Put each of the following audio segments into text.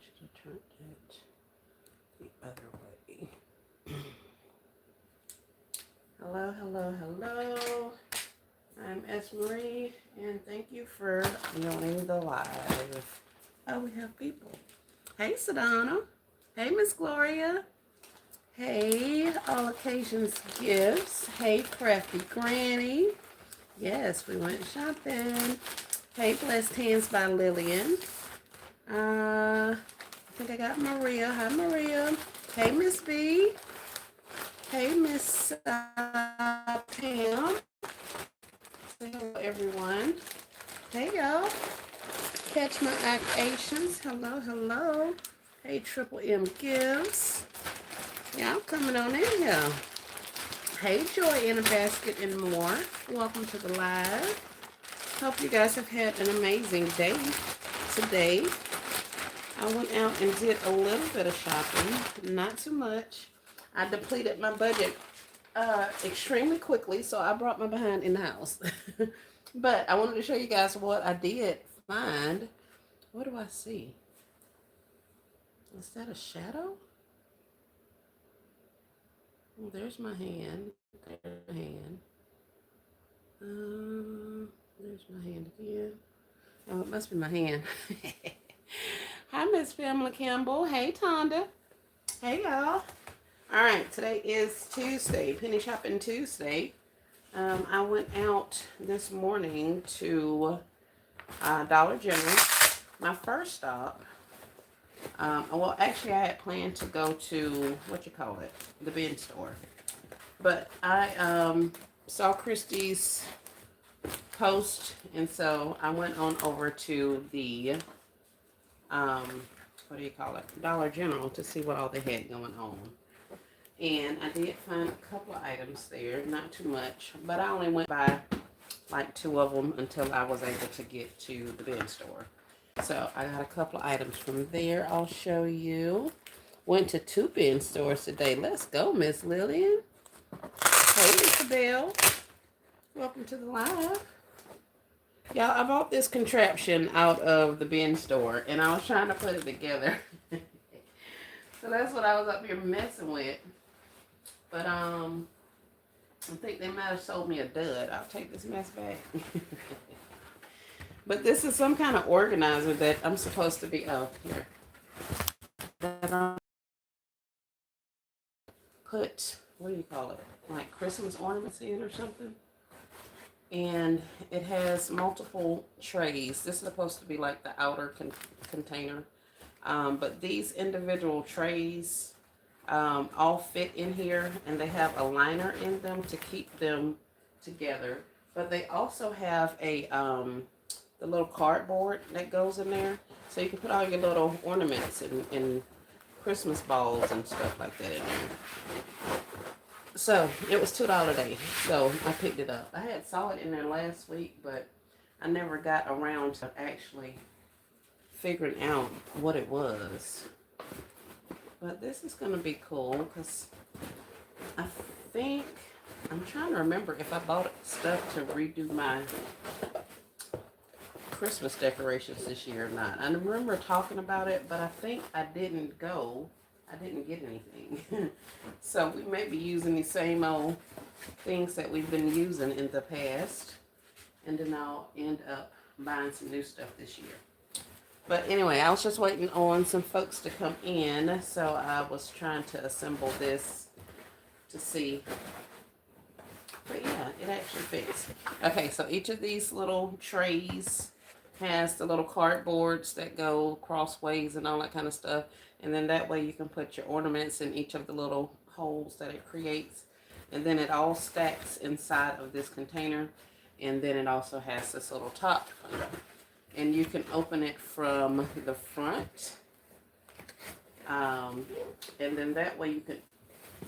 should have turned it the other way. Hello, hello, hello. I'm S. Marie, and thank you for joining the live. Oh, we have people. Hey, Sedona. Hey, Miss Gloria. Hey, All Occasions Gifts. Hey, Crafty Granny. Yes, we went shopping. Hey, Blessed Hands by Lillian. I think I got Maria. Hi, Maria. Hey, Miss B. Hey, Miss Pam. Hello, everyone. Hey, y'all. Catch my actions. Hello, hello. Hey, Triple M Gifts. Y'all coming on in here. Hey, Joy in a Basket and more. Welcome to the live. Hope you guys have had an amazing day today. I went out and did a little bit of shopping, not too much. I depleted my budget extremely quickly, so I brought my behind in the house. But I wanted to show you guys what I did find. What do I see? Is that a shadow? Oh, there's my hand. There's my hand. There's my hand again. Oh, it must be my hand. Hi, Miss Pamela Campbell. Hey, Tonda. Hey, y'all. All right, today is Tuesday, Penny Shopping Tuesday. I went out this morning to Dollar General. My first stop, well, actually, I had planned to go to, the bin store. But I saw Christy's post, and so I went on over to the, Dollar General to see what all they had going on. And I did find a couple of items there, not too much, but I only went by like 2 of them until I was able to get to the bin store. So I got a couple of items from there. I'll show you. Went to 2 bin stores today. Let's go, Miss Lillian. Hey, Isabel. Welcome to the live. Y'all, I bought this contraption out of the bin store, and I was trying to put it together. So that's what I was up here messing with. But I think they might have sold me a dud. I'll take this mess back. But this is some kind of organizer that I'm supposed to be, here. That I put, like Christmas ornaments in or something. And it has multiple trays. This is supposed to be like the outer container. But these individual trays all fit in here, and they have a liner in them to keep them together. But they also have a the little cardboard that goes in there, so you can put all your little ornaments and Christmas balls and stuff like that in there. So it was $2 a day, so I picked it up. I saw it in there last week, but I never got around to actually figuring out what it was. But this is going to be cool because I think, I'm trying to remember if I bought stuff to redo my Christmas decorations this year or not. I remember talking about it, but I think I didn't go. I didn't get anything. So we may be using the same old things that we've been using in the past. And then I'll end up buying some new stuff this year. But anyway, I was just waiting on some folks to come in, so I was trying to assemble this to see. But yeah, it actually fits. Okay, so each of these little trays has the little cardboards that go crossways and all that kind of stuff. And then that way you can put your ornaments in each of the little holes that it creates. And then it all stacks inside of this container. And then it also has this little top. And you can open it from the front. And then that way you can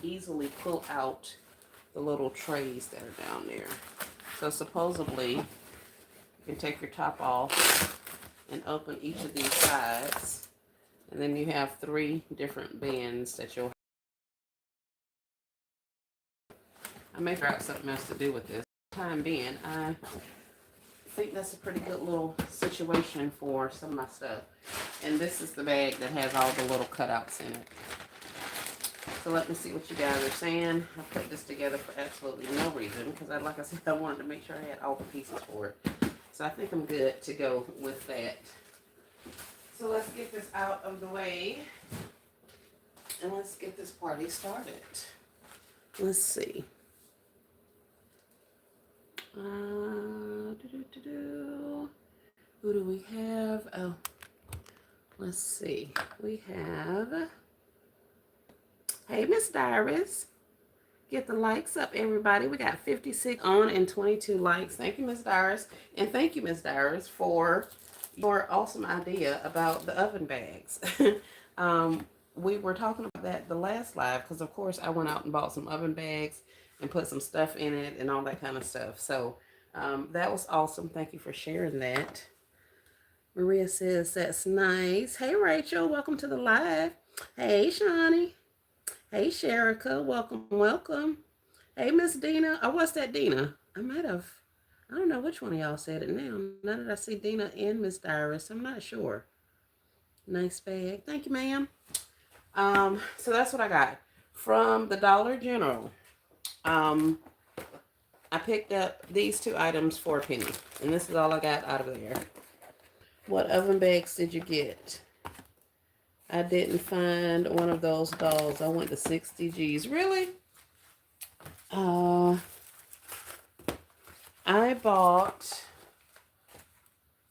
easily pull out the little trays that are down there. So supposedly, you can take your top off and open each of these sides. And then you have 3 different bins that you'll... I may figure out something else to do with this. For the time being, I think that's a pretty good little situation for some of my stuff. And this is the bag that has all the little cutouts in it. So let me see what you guys are saying. I put this together for absolutely no reason because, like I said, I wanted to make sure I had all the pieces for it. So I think I'm good to go with that. So let's get this out of the way and let's get this party started. Let's see. Who do we have? Oh, let's see. We have, hey, Miss Dyrus. Get the likes up, everybody. We got 56 on and 22 likes. Thank you, Miss Dyrus. And thank you, Miss Dyrus, for your awesome idea about the oven bags. We were talking about that the last live because, of course, I went out and bought some oven bags and put some stuff in it and all that kind of stuff. So that was awesome. Thank you for sharing that. Maria says, that's nice. Hey, Rachel. Welcome to the live. Hey, Shawnee. Hey, Sherika, welcome, welcome. Hey, Miss Dina. Oh, what's that, Dina? I don't know which one of y'all said it now. Now that I see Dina and Miss Dyrus, I'm not sure. Nice bag. Thank you, ma'am. So that's what I got. From the Dollar General, I picked up these two items for $0.01. And this is all I got out of there. What oven bags did you get? I didn't find one of those dolls. I went to 60 G's. Really? I bought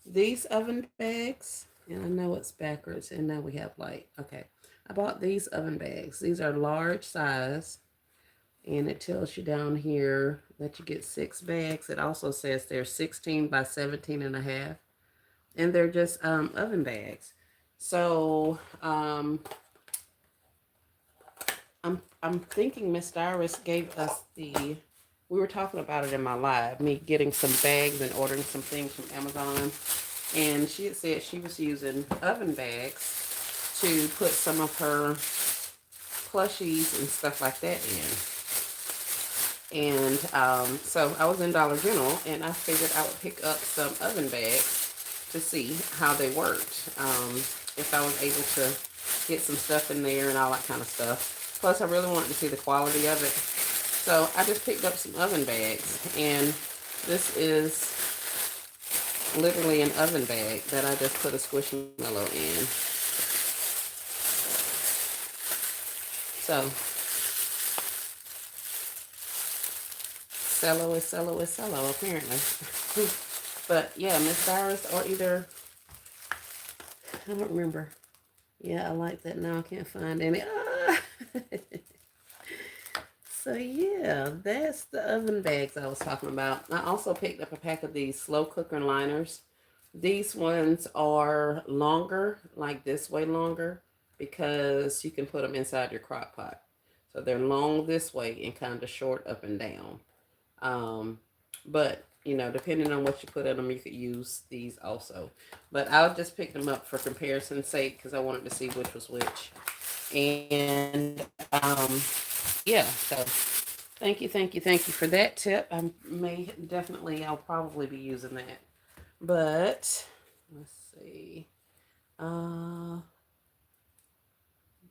these oven bags. And I know it's backwards. And now we have light. Okay. I bought these oven bags. These are large size. And it tells you down here that you get 6 bags. It also says they're 16 by 17 and a half. And they're just oven bags. So, I'm thinking Miss Dyrus gave us we were talking about it in my live, me getting some bags and ordering some things from Amazon. And she had said she was using oven bags to put some of her plushies and stuff like that in. And so I was in Dollar General and I figured I would pick up some oven bags to see how they worked. If I was able to get some stuff in there and all that kind of stuff. Plus, I really wanted to see the quality of it. So I just picked up some oven bags. And this is literally an oven bag that I just put a Squishmallow in. So, cello is cello, apparently. But yeah, Miss Dyrus or either, I don't remember. Yeah, I like that now. I can't find any. So yeah, that's the oven bags I was talking about. I also picked up a pack of these slow cooker liners. These ones are longer, like this way longer, because you can put them inside your crock pot. So they're long this way and kind of short up and down. But you know, depending on what you put in them, you could use these also. But I'll just pick them up for comparison's sake because I wanted to see which was which. And yeah, so thank you for that tip. I'll probably be using that. But let's see.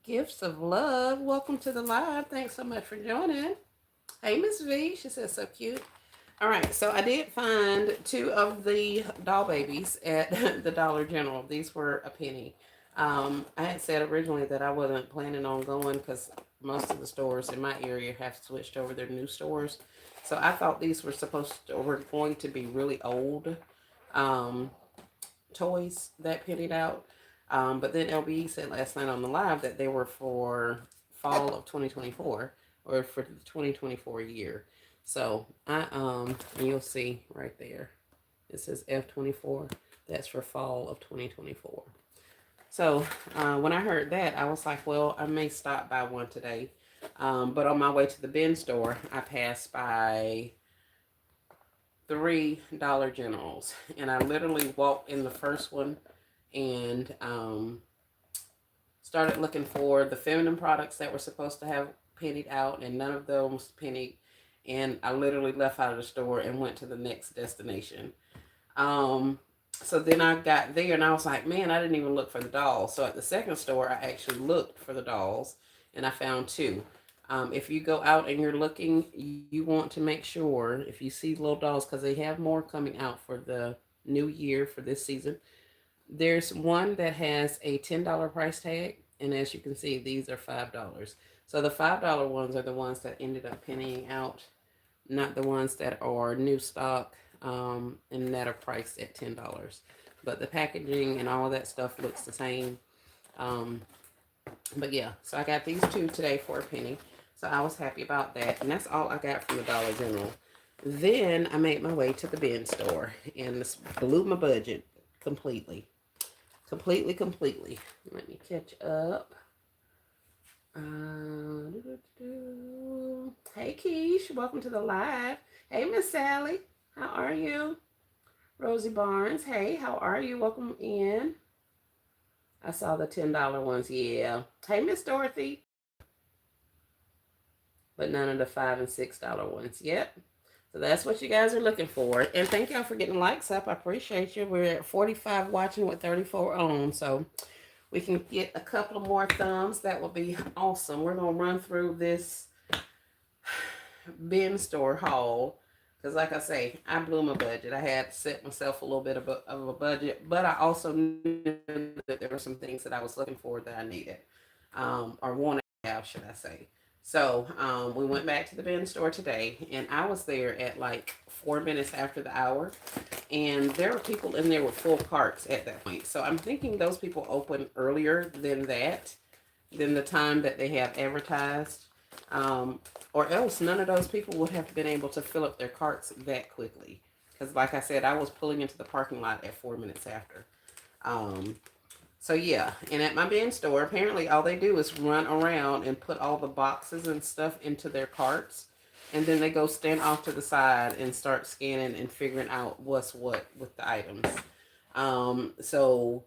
Gifts of love. Welcome to the live. Thanks so much for joining. Hey, Miss V. She says so cute. All right, so I did find 2 of the doll babies at the Dollar General. These were $0.01. I had said originally that I wasn't planning on going because most of the stores in my area have switched over their new stores. So I thought these were going to be really old toys that pennied out. But then LB said last night on the live that they were for fall of 2024 or for the 2024 year. So and you'll see right there, it says F24. That's for fall of 2024. So when I heard that, I was like, well, I may stop by one today. But on my way to the bin store, I passed by 3 Dollar Generals. And I literally walked in the first one and started looking for the feminine products that were supposed to have pennied out, and none of those pennied. And I literally left out of the store and went to the next destination. So then I got there and I was like, man, I didn't even look for the dolls. So at the second store, I actually looked for the dolls and I found two. If you go out and you're looking, you want to make sure if you see little dolls, because they have more coming out for the new year for this season. There's one that has a $10 price tag, and as you can see, these are $5. So the $5 ones are the ones that ended up pennying out, not the ones that are new stock, and that are priced at $10. But the packaging and all of that stuff looks the same. Um, but yeah, so I got these two today for a penny. So I was happy about that. And that's all I got from the Dollar General. Then I made my way to the bin store and this blew my budget completely. Completely. Let me catch up. Hey, Keish, welcome to the live. Hey, Miss Sally, how are you? Rosie Barnes, hey, how are you? Welcome in. I saw the $10 ones, yeah. Hey, Miss Dorothy. But none of the $5 and $6 ones. Yep. So that's what you guys are looking for. And thank y'all for getting likes up. I appreciate you. We're at 45 watching with 34 on. So we can get a couple of more thumbs. That would be awesome. We're going to run through this bin store haul. Because like I say, I blew my budget. I had to set myself a little bit of a budget. But I also knew that there were some things that I was looking for that I needed. Or wanted to have, should I say. So we went back to the bin store today. And I was there at like 4 minutes after the hour. And there were people in there with full carts at that point. So I'm thinking those people open earlier than that, than the time that they have advertised. Or else none of those people would have been able to fill up their carts that quickly. Because like I said, I was pulling into the parking lot at 4 minutes after. So yeah, and at my bin store, apparently all they do is run around and put all the boxes and stuff into their carts. And then they go stand off to the side and start scanning and figuring out what's what with the items. So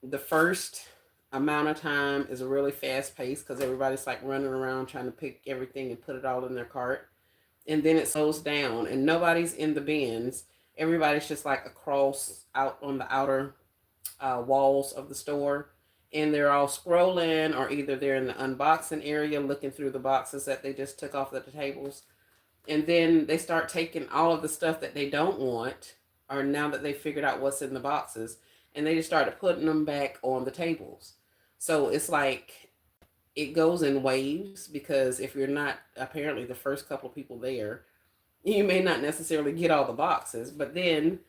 the first amount of time is really fast paced because everybody's like running around trying to pick everything and put it all in their cart. And then it slows down and nobody's in the bins. Everybody's just like across out on the outer walls of the store. And they're all scrolling, or either they're in the unboxing area looking through the boxes that they just took off the tables. And then they start taking all of the stuff that they don't want, or now that they figured out what's in the boxes, and they just started putting them back on the tables. So it's like it goes in waves because if you're not apparently the first couple of people there, you may not necessarily get all the boxes, but then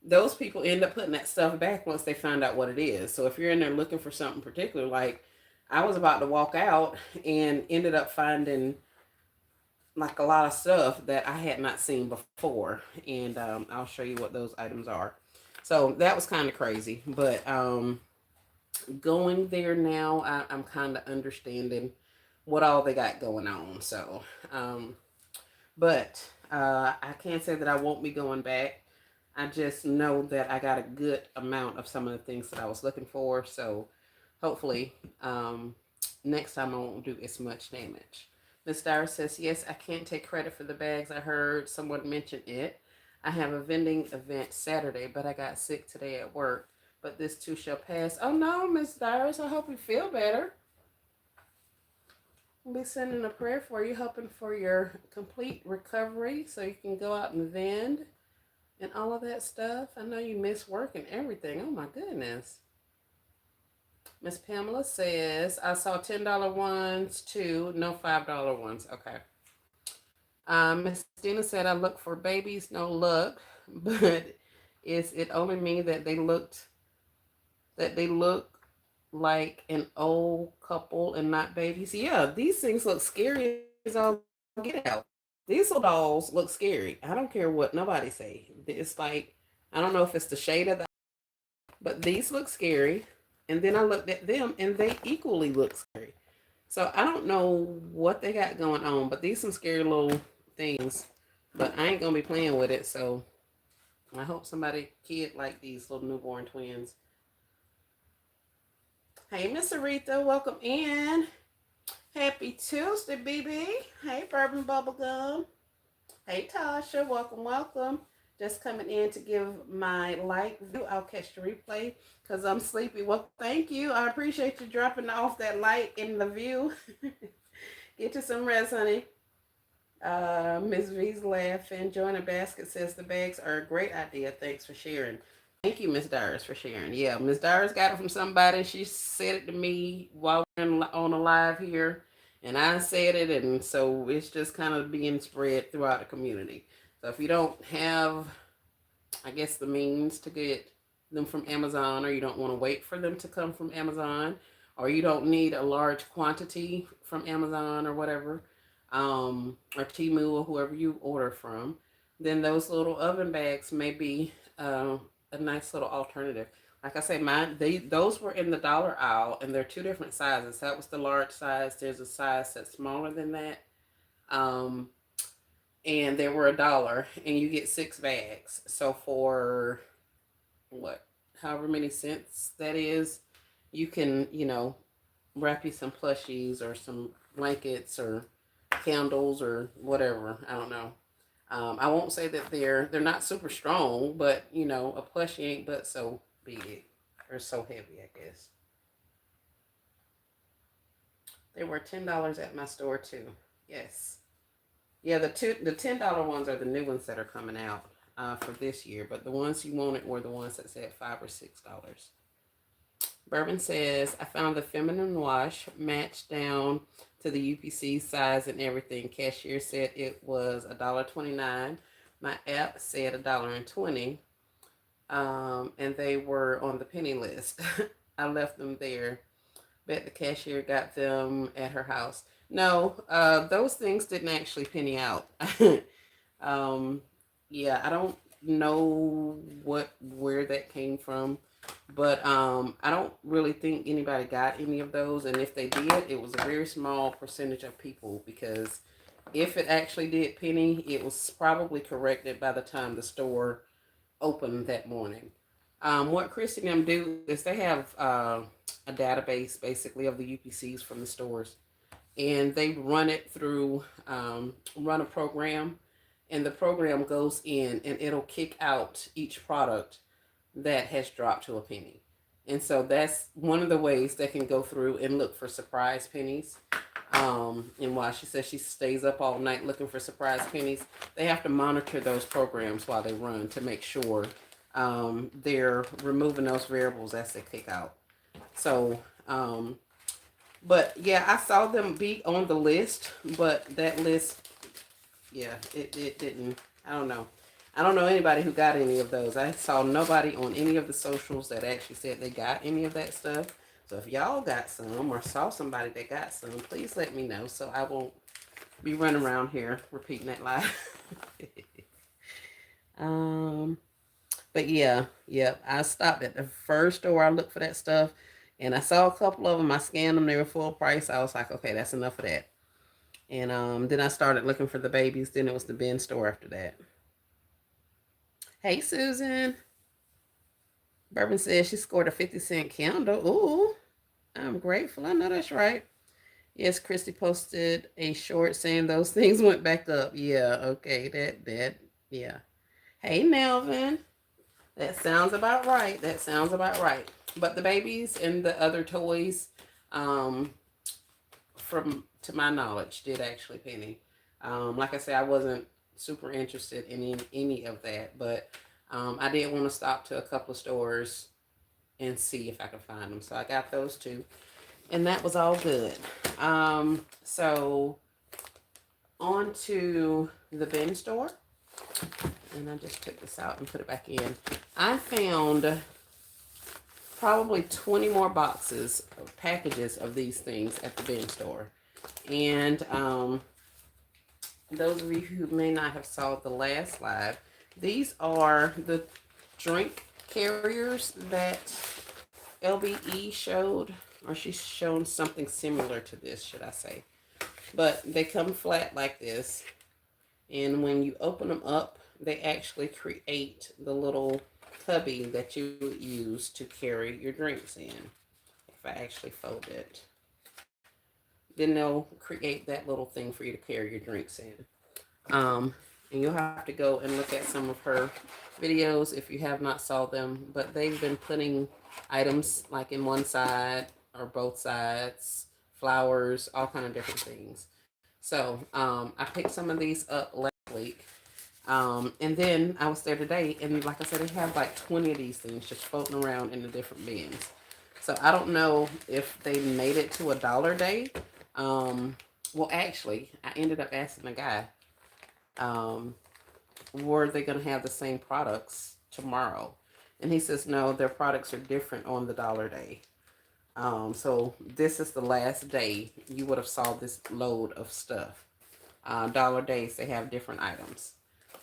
those people end up putting that stuff back once they find out what it is. So if you're in there looking for something particular, like I was about to walk out and ended up finding like a lot of stuff that I had not seen before. And I'll show you what those items are. So that was kind of crazy. But going there now, I'm kind of understanding what all they got going on. So, but I can't say that I won't be going back. I just know that I got a good amount of some of the things that I was looking for. So hopefully next time I won't do as much damage. Miss Dyer says, yes, I can't take credit for the bags. I heard someone mention it. I have a vending event Saturday, but I got sick today at work. But this too shall pass. Oh no, Miss Dyer, I hope you feel better. I'll be sending a prayer for you, hoping for your complete recovery so you can go out and vend and all of that stuff. I know you miss work and everything. Oh my goodness. Miss Pamela says, I saw $10 ones too, no $5 ones. Okay. Miss Dina said, I look for babies, no luck. But is it only me that they look like an old couple and not babies? Yeah, these things look scary as all get out. These little dolls look scary. I don't care what nobody say. It's like, I don't know if it's the shade of the, but these look scary. And then I looked at them and they equally look scary. So I don't know what they got going on, but these some scary little things. But I ain't gonna be playing with it. So I hope somebody kid like these little newborn twins. Hey, Miss Aretha, welcome in. Happy Tuesday, BB. Hey, Bourbon Bubblegum. Hey, Tasha, welcome. Just coming in to give my like view. I'll catch the replay because I'm sleepy. Well, thank you. I appreciate you dropping off that like in the view. Get you some rest, honey. Miss V's laughing. Join a basket says the bags are a great idea. Thanks for sharing. Thank you, Miss Dars, for sharing. Yeah, Miss Dars got it from somebody. She said it to me while we're on a live here, and I said it, and so it's just kind of being spread throughout the community. So if you don't have, I guess, the means to get them from Amazon, or you don't want to wait for them to come from Amazon, or you don't need a large quantity from Amazon or whatever, or Temu or whoever you order from, then those little oven bags may be a nice little alternative. Like I say, those were in the dollar aisle, and they're two different sizes. That was the large size. There's a size that's smaller than that. Um, and they were $1 and you get 6 bags. So for what, however many cents that is, you can, wrap you some plushies or some blankets or candles or whatever. I don't know. I won't say that they're not super strong, but a plushie ain't but so big or so heavy, I guess. They were $10 at my store too. Yes. Yeah, the $10 ones are the new ones that are coming out for this year, but the ones you wanted were the ones that said $5 or $6. Bourbon says, I found the feminine wash matched down to the UPC size and everything. Cashier said it was $1.29. My app said $1.20. And they were on the penny list. I left them there. Bet the cashier got them at her house. No, those things didn't actually penny out. um, yeah, I don't know where that came from, but I don't really think anybody got any of those, and if they did, it was a very small percentage of people, because if it actually did penny, it was probably corrected by the time the store opened that morning. What Christy and them do is they have a database basically of the UPCs from the stores, and they run it through run a program, and the program goes in and it'll kick out each product that has dropped to a penny. And so that's one of the ways they can go through and look for surprise pennies. And while she says she stays up all night looking for surprise pennies, they have to monitor those programs while they run to make sure they're removing those variables as they kick out. So, but yeah, I saw them be on the list, but that list, yeah, it didn't, I don't know. I don't know anybody who got any of those. I saw nobody on any of the socials that actually said they got any of that stuff. So if y'all got some or saw somebody that got some, please let me know so I won't be running around here repeating that lie. um, but yeah, I stopped at the first store. I looked for that stuff, and I saw a couple of them. I scanned them. They were full price. I was like, okay, that's enough of that. And then I started looking for the babies. Then it was the bin store after that. Hey, Susan. Bourbon says she scored a 50-cent candle. Ooh, I'm grateful. I know that's right. Yes, Christy posted a short saying those things went back up. Yeah, okay, yeah. Hey, Melvin. That sounds about right. That sounds about right. But the babies and the other toys, um, from to my knowledge, did actually penny. Like I said, I wasn't super interested in any of that, but I did want to stop to a couple of stores and see if I could find them. So I got those two, and that was all good. So on to the bin store, and I just took this out and put it back in. I found probably 20 more boxes of packages of these things at the bin store. And those of you who may not have saw the last live, these are the drink carriers that LBE showed, or she's shown something similar to this, should I say. But they come flat like this, and when you open them up, they actually create the little cubby that you would use to carry your drinks in. If I actually fold it, then they'll create that little thing for you to carry your drinks in. And you'll have to go and look at some of her videos if you have not saw them. But they've been putting items like in one side or both sides, flowers, all kind of different things. So I picked some of these up last week. And then I was there today, and like I said, they have like 20 of these things just floating around in the different bins. So I don't know if they made it to $1 a day. Well, actually, I ended up asking the guy, um, were they going to have the same products tomorrow? And he says, no, their products are different on the $1 a day. So this is the last day you would have saw this load of stuff. Dollar days, they have different items,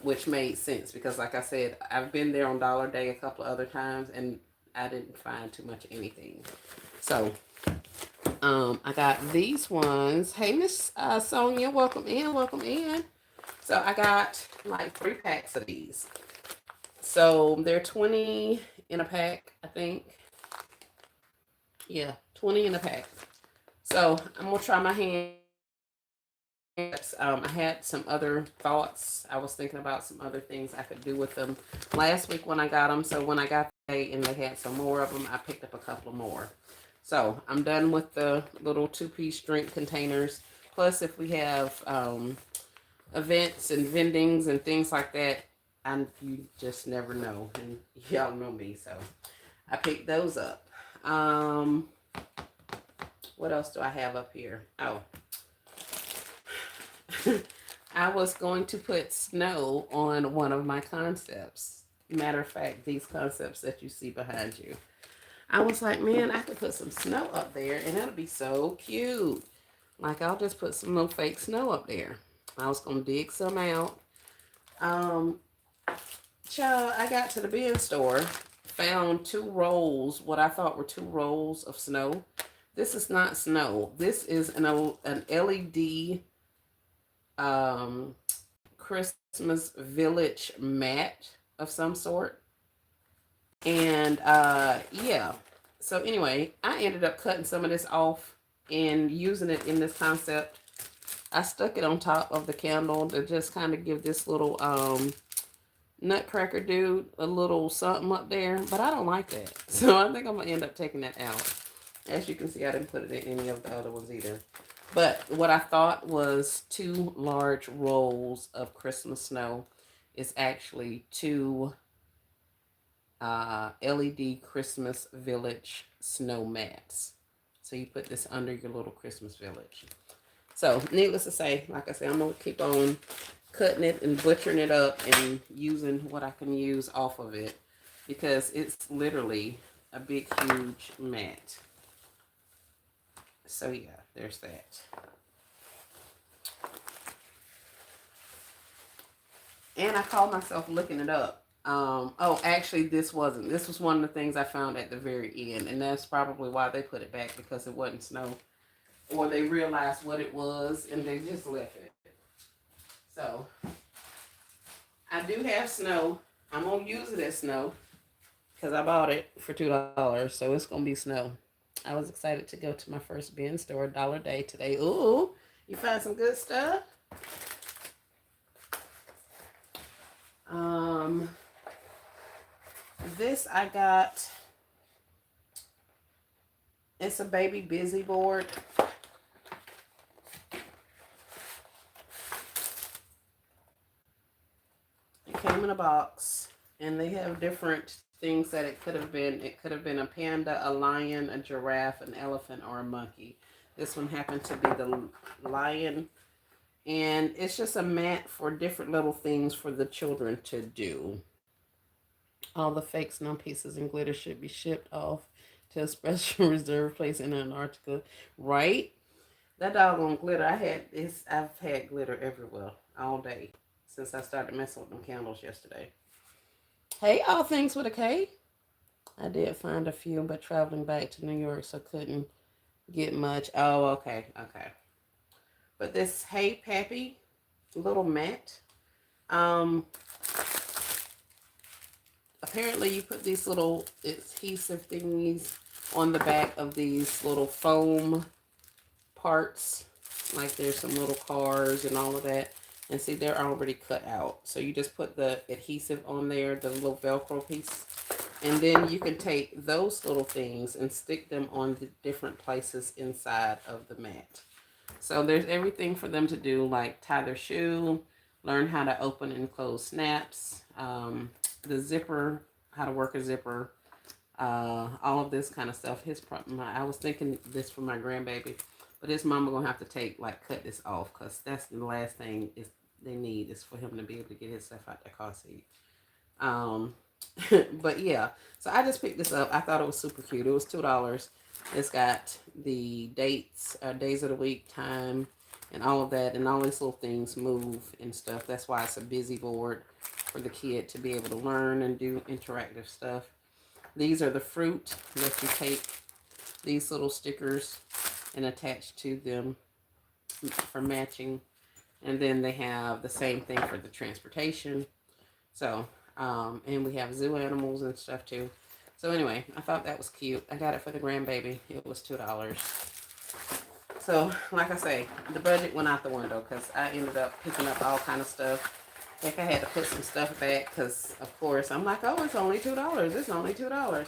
which made sense because, like I said, I've been there on Dollar Day a couple of other times and I didn't find too much anything. So, I got these ones. Hey, Miss Sonia, welcome in, welcome in. So I got like 3 packs of these. So they're 20 in a pack, I think. Yeah, 20 in a pack. So I'm gonna try my hand. I had some other thoughts. I was thinking about some other things I could do with them last week when I got them. So when I got today and they had some more of them, I picked up a couple more. So I'm done with the little 2-piece drink containers. Plus, if we have events and vendings and things like that, and you just never know. And y'all know me, so I picked those up. What else do I have up here? Oh. I was going to put snow on one of my concepts. Matter of fact, these concepts that you see behind you. I was like, man, I could put some snow up there and that'll be so cute. Like, I'll just put some little fake snow up there. I was going to dig some out. Child, I got to the bin store, found 2 rolls, what I thought were 2 rolls of snow. This is not snow. This is an LED Christmas village mat of some sort. And yeah. So anyway, I ended up cutting some of this off and using it in this concept. I stuck it on top of the candle to just kind of give this little nutcracker dude a little something up there, but I don't like that. So I think I'm gonna end up taking that out. As you can see, I didn't put it in any of the other ones either. But what I thought was 2 large rolls of Christmas snow is actually 2 LED Christmas Village snow mats. So you put this under your little Christmas village. So needless to say, like I said, I'm going to keep on cutting it and butchering it up and using what I can use off of it. Because it's literally a big, huge mat. So yeah, there's that. And I called myself looking it up. Oh, actually, this wasn't. This was one of the things I found at the very end. And that's probably why they put it back, because it wasn't snow. Or they realized what it was and they just left it. So, I do have snow. I'm going to use it as snow because I bought it for $2. So, it's going to be snow. I was excited to go to my first bin store, $1 a day today. Ooh, you find some good stuff? This I got, it's a baby busy board. It came in a box, and they have different things that it could have been. It could have been a panda, a lion, a giraffe, an elephant, or a monkey. This one happened to be the lion. And it's just a mat for different little things for the children to do. All the fake snow pieces and glitter should be shipped off to a special reserve place in Antarctica. Right? That doggone glitter, I've had glitter everywhere all day since I started messing with them candles yesterday. Hey, all things with a K. I did find a few, but traveling back to New York, so couldn't get much. Oh, okay. But this Hey Pappy little mat, apparently you put these little adhesive thingies on the back of these little foam parts. Like there's some little cars and all of that. And see, they're already cut out. So you just put the adhesive on there, the little Velcro piece. And then you can take those little things and stick them on the different places inside of the mat. So there's everything for them to do, like tie their shoe, learn how to open and close snaps, the zipper, how to work a zipper, all of this kind of stuff. I was thinking this for my grandbaby, but his mama gonna have to cut this off, because that's the last thing is they need is for him to be able to get his stuff out the car seat. Um, but yeah, so I just picked this up. I thought it was super cute. It was $2. It's got the dates, days of the week, time, and all of that, and all these little things move and stuff. That's why it's a busy board for the kid to be able to learn and do interactive stuff. These are the fruit that you take these little stickers and attach to them for matching. And then they have the same thing for the transportation. So, and we have zoo animals and stuff too. So anyway, I thought that was cute. I got it for the grandbaby. It was $2. So, like I say, the budget went out the window because I ended up picking up all kind of stuff. Heck, I had to put some stuff back because, of course, I'm like, oh, it's only $2. It's only $2.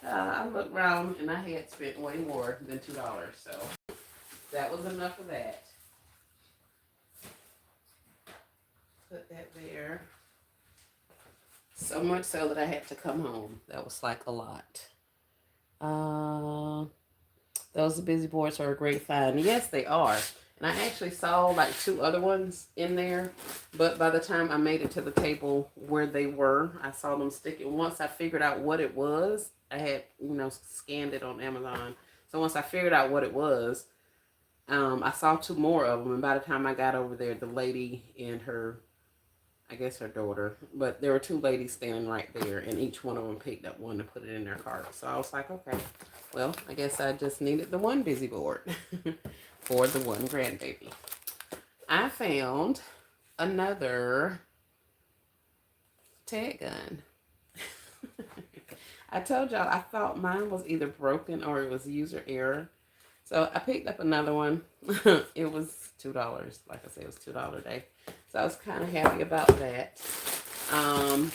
I looked around and I had spent way more than $2. So that was enough of that. Put that there. So much so that I had to come home. That was like a lot. Those busy boards are a great find. Yes, they are. And I actually saw like 2 other ones in there. But by the time I made it to the table where they were, I saw them sticking. Once I figured out what it was, I had, scanned it on Amazon. So once I figured out what it was, I saw 2 more of them. And by the time I got over there, the lady and her, I guess her daughter, but there were 2 ladies standing right there, and each one of them picked up one to put it in their cart. So I was like, okay, well, I guess I just needed the one busy board for the one grandbaby. I found another tag gun. I told y'all I thought mine was either broken or it was user error. So I picked up another one. It was $2. Like I said, it was $2 day. So I was kind of happy about that. I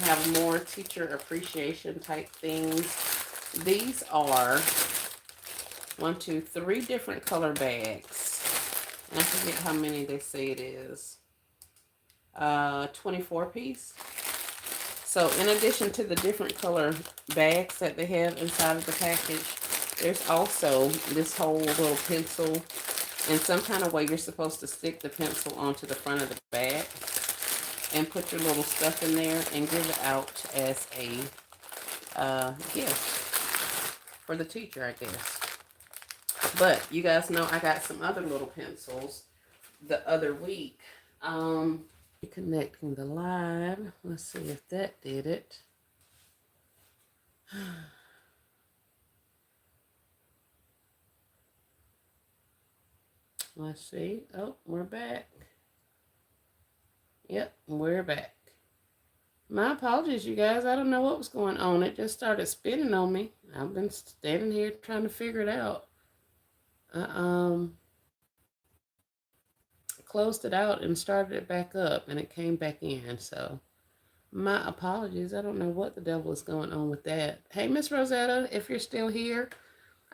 have more teacher appreciation type things. These are 3 different color bags. And I forget how many they say it is. 24 piece. So in addition to the different color bags that they have inside of the package, there's also this whole little pencil. And some kind of way you're supposed to stick the pencil onto the front of the bag and put your little stuff in there and give it out as a gift for the teacher, I guess. But you guys know I got some other little pencils the other week. Connecting the live. Let's see if that did it. Let's see. Oh, we're back. Yep, we're back. My apologies, you guys. I don't know what was going on. It just started spinning on me. I've been standing here trying to figure it out. Closed it out and started it back up, and it came back in. So, my apologies. I don't know what the devil is going on with that. Hey, Miss Rosetta, if you're still here.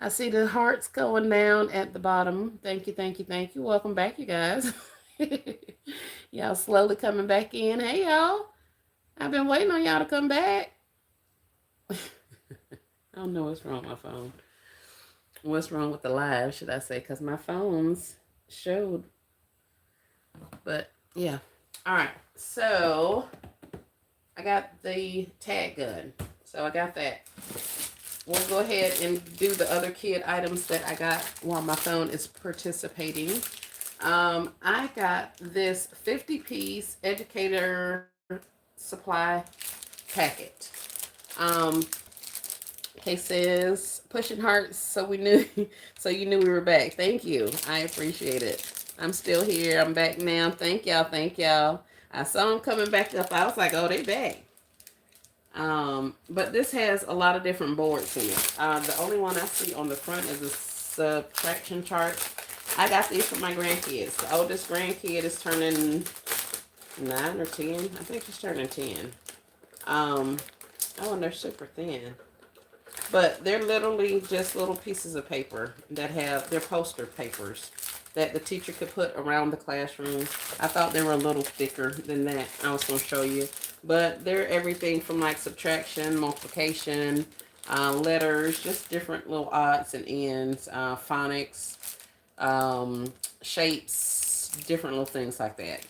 I see the hearts going down at the bottom. Thank you, thank you, thank you. Welcome back, you guys. Y'all slowly coming back in. Hey, y'all. I've been waiting on y'all to come back. I don't know what's wrong with my phone. What's wrong with the live, should I say, because my phones showed. But, yeah. All right. So, I got the tag gun. So, I got that. We'll go ahead and do the other kid items that I got while my phone is participating. I got this 50-piece educator supply packet. It says pushing hearts, so you knew we were back. Thank you. I appreciate it. I'm still here. I'm back now. Thank y'all. Thank y'all. I saw them coming back up. I was like, oh, they back. But this has a lot of different boards in it. The only one I see on the front is a subtraction chart. I got these for my grandkids. The oldest grandkid is turning 9 or 10. I think she's turning 10. Oh, and they're super thin. But they're literally just little pieces of paper that have, they're poster papers that the teacher could put around the classroom. I thought they were a little thicker than that. I was going to show you. But they're everything from like subtraction, multiplication, letters, just different little odds and ends, phonics, shapes, different little things like that.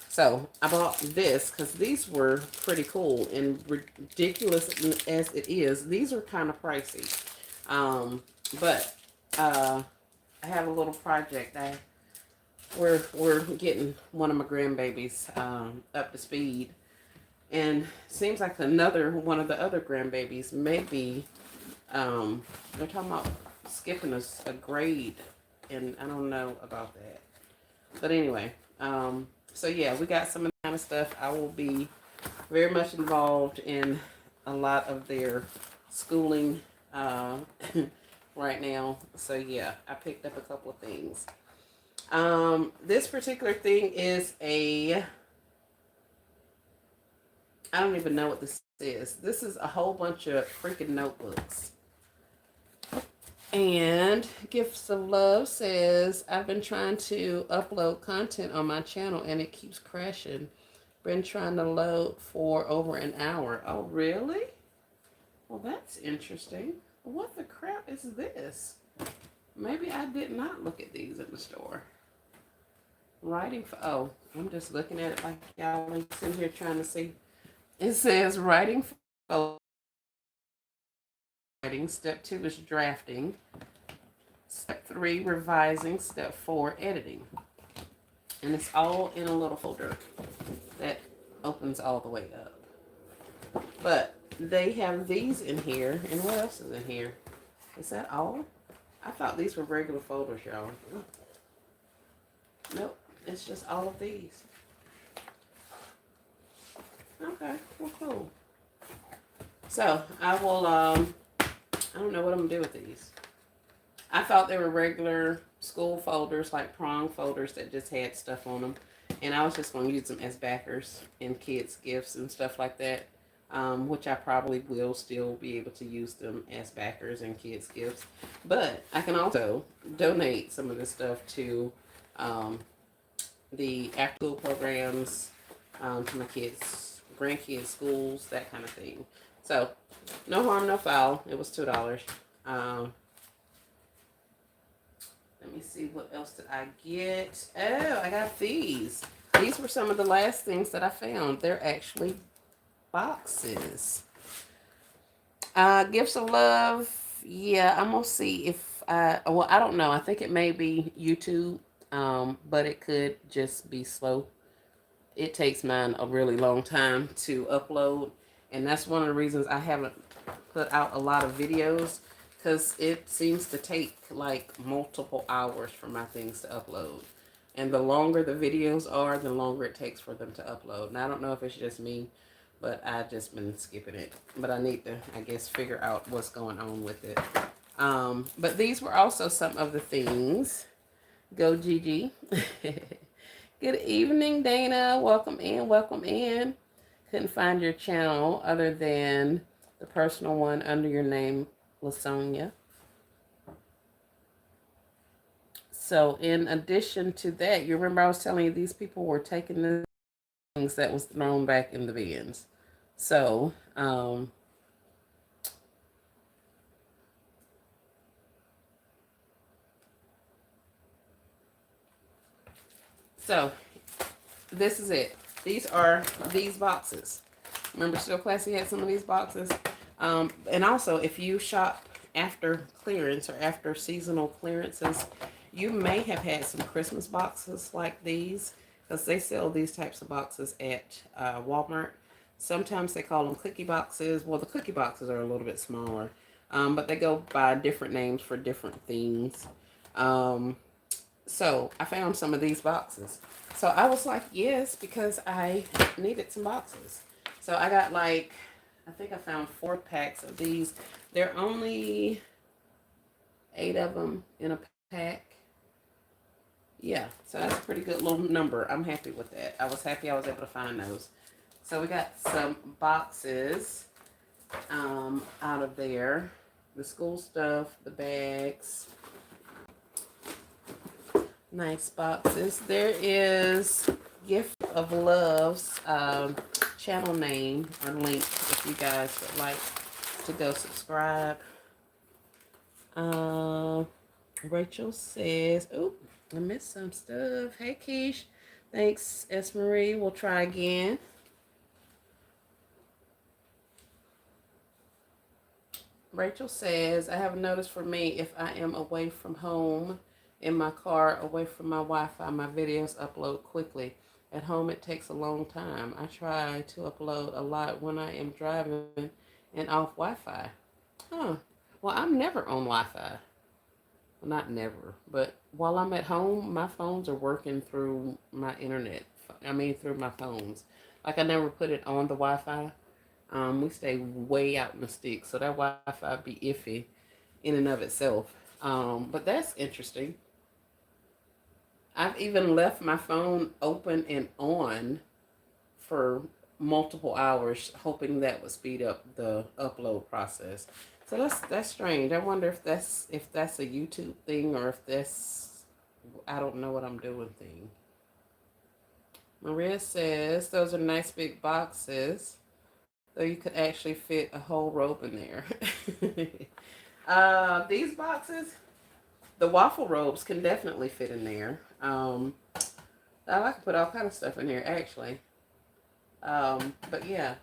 So I bought this because these were pretty cool, and ridiculous as it is, these are kind of pricey. But I have a little project. We're getting one of my grandbabies up to speed, and seems like another one of the other grandbabies may be they're talking about skipping a grade, and I don't know about that. But anyway, so yeah, we got some of that kind of stuff. I will be very much involved in a lot of their schooling right now. So yeah, I picked up a couple of things. This particular thing is I don't even know what this is. This is a whole bunch of freaking notebooks. And Gifts of Love says, I've been trying to upload content on my channel and it keeps crashing. Been trying to load for over an hour. Oh, really? Well, that's interesting. What the crap is this? Maybe I did not look at these in the store. Writing for, oh, I'm just looking at it like y'all are sitting here trying to see. It says writing for writing. Step 2 is drafting. Step 3, revising. Step 4, editing. And it's all in a little folder that opens all the way up. But they have these in here. And what else is in here? Is that all? I thought these were regular folders, y'all. Nope. It's just all of these. Okay. Well, cool. So, I will, I don't know what I'm going to do with these. I thought they were regular school folders, like prom folders that just had stuff on them. And I was just going to use them as backers in kids' gifts and stuff like that. Which I probably will still be able to use them as backers in kids' gifts. But I can also donate some of this stuff to the after-school programs, to my kids, grandkids' schools, that kind of thing. So, no harm, no foul. It was $2. Let me see, what else did I get? Oh, I got these. These were some of the last things that I found. They're actually boxes. Gifts of Love. Yeah, I'm going to see if well, I don't know. I think it may be YouTube, but it could just be slow. It takes mine a really long time to upload. And that's one of the reasons I haven't put out a lot of videos, because it seems to take like multiple hours for my things to upload. And the longer the videos are, the longer it takes for them to upload. And I don't know if it's just me, but I've just been skipping it. But I need to, I guess, figure out what's going on with it. But these were also some of the things. Go Gigi. Good evening, Dana. Welcome in, welcome in. Couldn't find your channel other than the personal one under your name, LaSonia. So in addition to that, you remember I was telling you these people were taking the things that was thrown back in the bins. So, this is it. These are these boxes. Remember Still Classy had some of these boxes? And also, if you shop after clearance or after seasonal clearances, you may have had some Christmas boxes like these, because they sell these types of boxes at Walmart. Sometimes they call them cookie boxes. Well, the cookie boxes are a little bit smaller, but they go by different names for different things. So I found some of these boxes. So I was like, yes, because I needed some boxes. So I got like, I think I found 4 packs of these. They're only 8 of them in a pack. Yeah, so that's a pretty good little number. I'm happy with that. I was happy I was able to find those. So we got some boxes out of there. The school stuff, the bags. Nice boxes. There is Gift of Love's channel name or link if you guys would like to go subscribe. Rachel says, oh, I missed some stuff. Hey, Keish. Thanks, S. Marie. We'll try again. Rachel says, I have noticed for me, if I am away from home, in my car, away from my Wi-Fi, my videos upload quickly. At home, it takes a long time. I try to upload a lot when I am driving and off Wi-Fi. Huh. Well, I'm never on Wi-Fi. Well, not never, but while I'm at home, my phones are working through my internet. I mean, through my phones. Like, I never put it on the Wi-Fi. We stay way out in the sticks, so that Wi-Fi be iffy in and of itself. But that's interesting. I've even left my phone open and on for multiple hours, hoping that would speed up the upload process. So that's strange. I wonder if that's a YouTube thing or if that's I don't know what I'm doing thing. Maria says those are nice big boxes, though you could actually fit a whole robe in there. These boxes, the waffle robes can definitely fit in there. I like to put all kind of stuff in here actually. But yeah,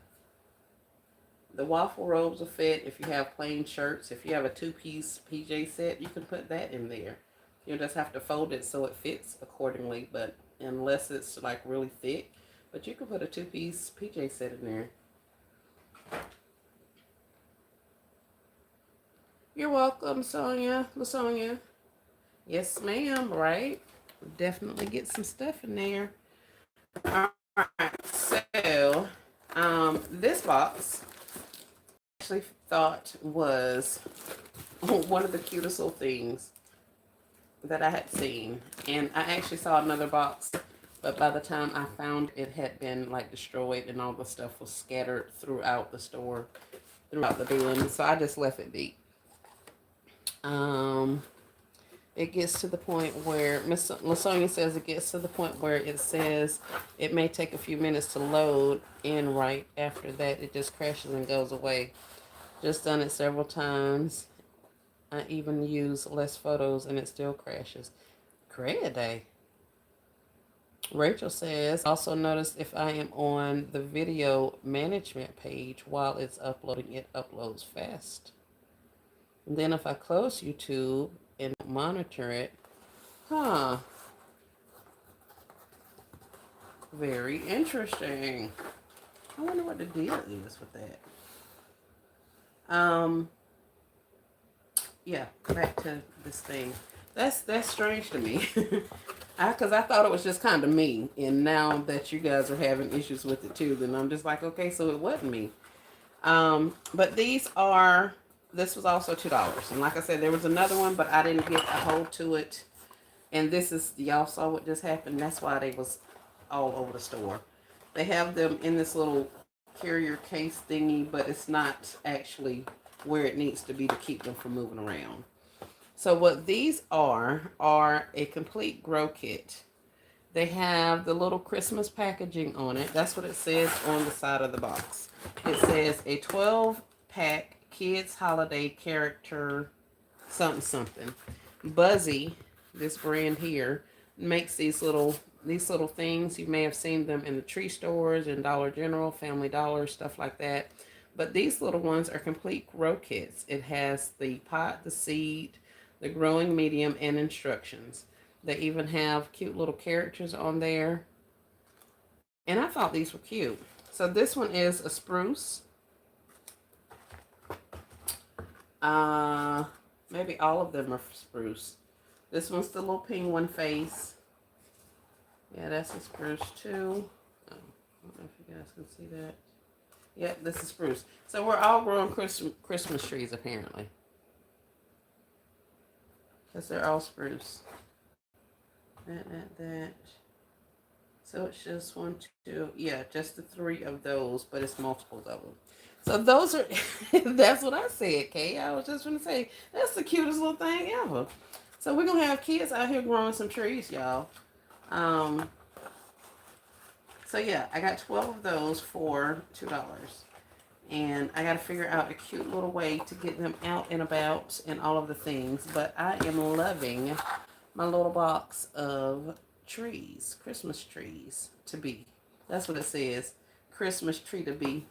the waffle robes will fit if you have plain shirts. If you have a two-piece PJ set, you can put that in there. You just have to fold it so it fits accordingly, but unless it's like really thick. But you can put a two-piece PJ set in there. You're welcome, Sonia. LaSonia. Yes, ma'am, right? Definitely get some stuff in there. All right, so this box I actually thought was one of the cutest little things that I had seen. And I actually saw another box, but by the time I found it had been like destroyed and all the stuff was scattered throughout the store, throughout the bin. So I just left it be. It gets to the point where Miss LaSonia says it gets to the point where it says it may take a few minutes to load, and right after that it just crashes and goes away. Just done it several times. I even use less photos and it still crashes. Great day. Rachel says, also notice if I am on the video management page while it's uploading, it uploads fast. And then if I close YouTube and monitor it, very interesting. I wonder what the deal is with that. Yeah, back to this thing. That's strange to me. Because I thought it was just kind of me. And now that you guys are having issues with it too, then I'm just like, okay, so it wasn't me. But this was also $2. And like I said, there was another one, but I didn't get a hold to it. And this is, y'all saw what just happened. That's why they was all over the store. They have them in this little carrier case thingy, but it's not actually where it needs to be to keep them from moving around. So what these are a complete grow kit. They have the little Christmas packaging on it. That's what it says on the side of the box. It says a 12-pack kids holiday character something. Buzzy, this brand here, makes these little things. You may have seen them in the tree stores and Dollar General, Family Dollar, stuff like that. But these little ones are complete grow kits. It has the pot, the seed, the growing medium, and instructions. They even have cute little characters on there. And I thought these were cute. So this one is a spruce. Maybe all of them are spruce. This one's the little penguin face. Yeah, that's a spruce too. Oh, I don't know if you guys can see that. Yep, this is spruce. So we're all growing Christmas trees apparently. Because they're all spruce. That. So it's just one, two, yeah, just the three of those, but it's multiples of them. So those are, that's what I said, Kay. I was just going to say, that's the cutest little thing ever. So we're going to have kids out here growing some trees, y'all. Um, so yeah, I got 12 of those for $2. And I got to figure out a cute little way to get them out and about and all of the things. But I am loving my little box of trees, Christmas trees to be. That's what it says, Christmas tree to be.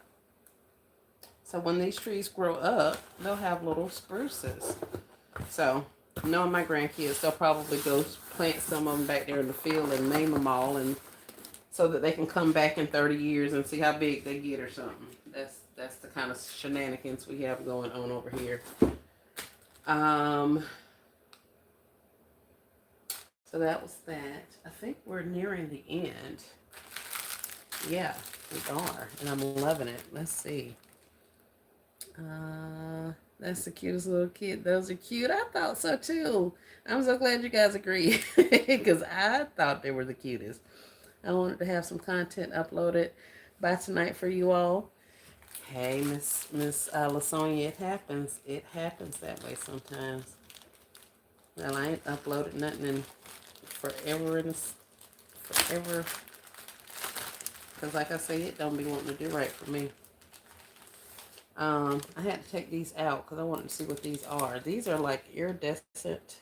So when these trees grow up, they'll have little spruces. So knowing my grandkids, they'll probably go plant some of them back there in the field and name them all, and so that they can come back in 30 years and see how big they get or something. That's the kind of shenanigans we have going on over here. So that was that. I think we're nearing the end. Yeah, we are. And I'm loving it. Let's see. That's the cutest little kid. Those are cute. I thought so too. I'm so glad you guys agree. Because I thought they were the cutest. I wanted to have some content uploaded by tonight for you all. Hey, Miss LaSonia, it happens. It happens that way sometimes. Well, I ain't uploaded nothing in forever. Because like I say, it don't be wanting to do right for me. I had to take these out because I wanted to see what these are. These are like iridescent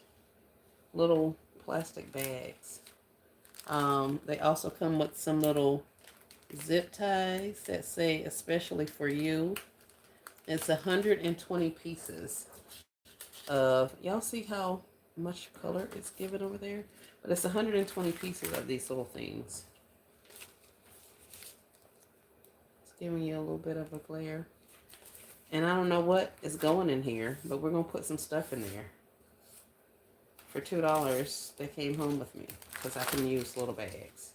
little plastic bags. They also come with some little zip ties that say especially for you. It's 120 pieces of, y'all see how much color it's given over there? But it's 120 pieces of these little things. It's giving you a little bit of a glare. And I don't know what is going in here, but we're going to put some stuff in there. For $2, they came home with me because I can use little bags.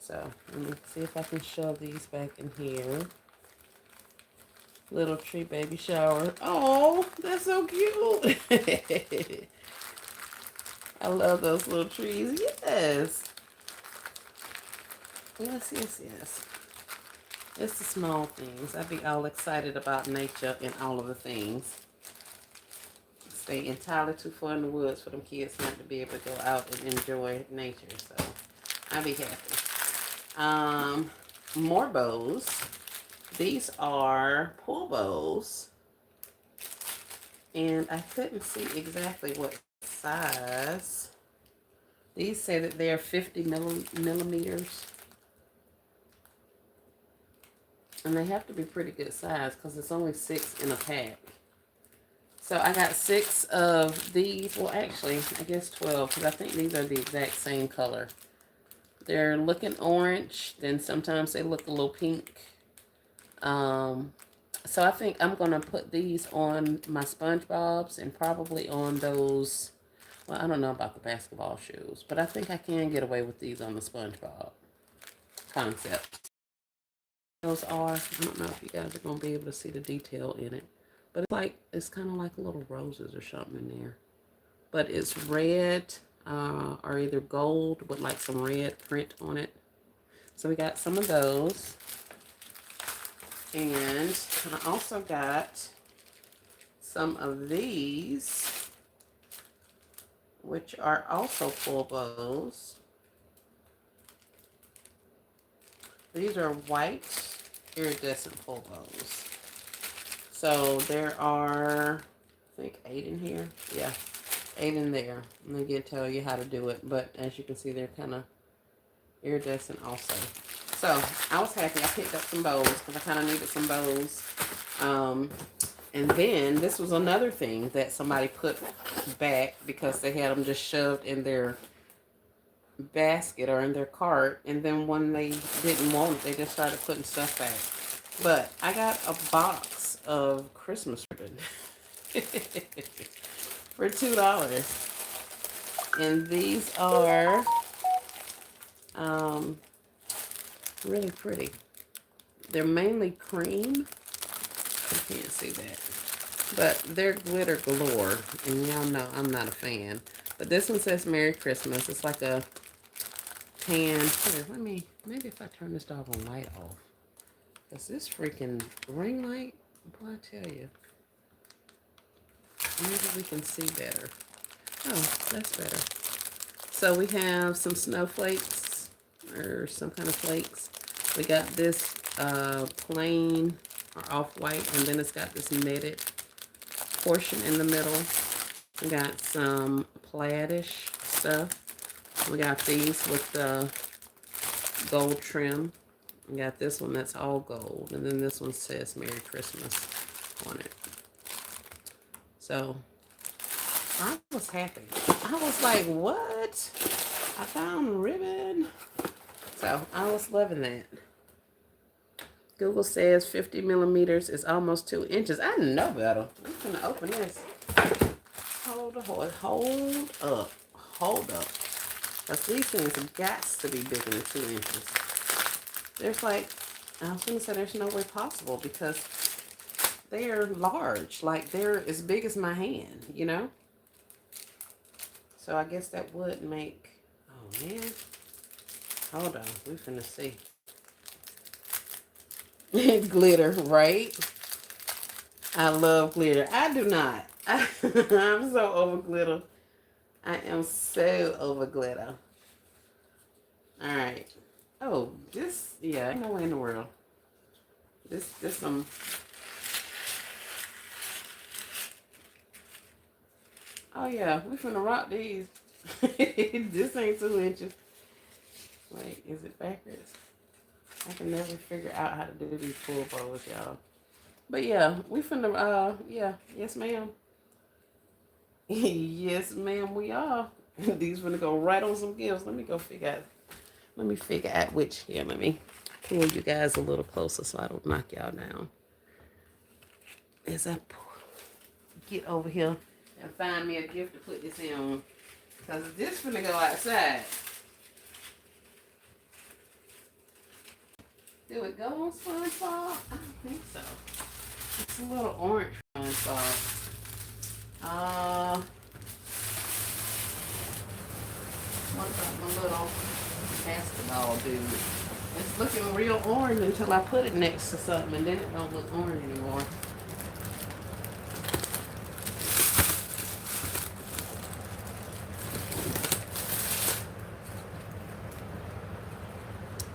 So let me see if I can shove these back in here. Little tree baby shower. Oh, that's so cute. I love those little trees. Yes. Yes. It's the small things. I be all excited about nature and all of the things. Stay entirely too far in the woods for them kids not to be able to go out and enjoy nature. So I be happy. More bows. These are pool bows. And I couldn't see exactly what size. These say that they're 50 millimeters. And they have to be pretty good size because it's only 6 in a pack. So I got 6 of these. Well, actually, I guess 12 because I think these are the exact same color. They're looking orange. Then sometimes they look a little pink. So I think I'm going to put these on my SpongeBob's and probably on those. Well, I don't know about the basketball shoes, but I think I can get away with these on the SpongeBob concept. Those are, I don't know if you guys are going to be able to see the detail in it, but it's kind of like little roses or something in there. But it's red or either gold with like some red print on it. So we got some of those. And I also got some of these, which are also full bows. These are white iridescent full bows. So there are, I think, 8 in here. Yeah, 8 in there. I'm going to tell you how to do it. But as you can see, they're kind of iridescent also. So I was happy. I picked up some bows because I kind of needed some bows. And then this was another thing that somebody put back because they had them just shoved in their basket or in their cart. And then when they didn't want it, they just started putting stuff back. But I got a box of Christmas ribbon for $2. And these are really pretty. They're mainly cream. You can't see that. But they're glitter galore. And y'all know I'm not a fan. But this one says Merry Christmas. It's like a tan. Here, maybe if I turn this doggone light off. Because this freaking ring light, boy, I tell you. Maybe we can see better. Oh, that's better. So we have some snowflakes, or some kind of flakes. We got this plain or off-white, and then it's got this netted portion in the middle. We got some plaidish stuff. We got these with the gold trim. We got this one that's all gold, and then this one says Merry Christmas on it. So I was happy. I was like, what? I found ribbon. So I was loving that. Google says 50 millimeters is almost 2 inches. I didn't know better. I'm gonna open this. Hold up. Because these things have got to be bigger than 2 inches. There's like, I was gonna say there's no way possible because they're large. Like they're as big as my hand, you know? So I guess that would make, oh man. Hold on, we finna see. Glitter, right? I love glitter. I do not. I'm so over glitter. I am so over glitter. All right. Oh, this, yeah, ain't no way in the world. This some. Oh yeah, we finna rock these. This ain't 2 inches. Wait, is it backwards? I can never figure out how to do these pull bows, y'all. But yeah, we finna, yeah, yes ma'am. Yes ma'am, we are. These finna go right on some gifts. Let me figure out which, here, let me pull you guys a little closer so I don't knock y'all down. As I get over here and find me a gift to put this in. Because this finna go outside. Do it go on SpongeBob? I don't think so. It's a little orange SpongeBob. What about my little basketball dude? It's looking real orange until I put it next to something, and then it don't look orange anymore.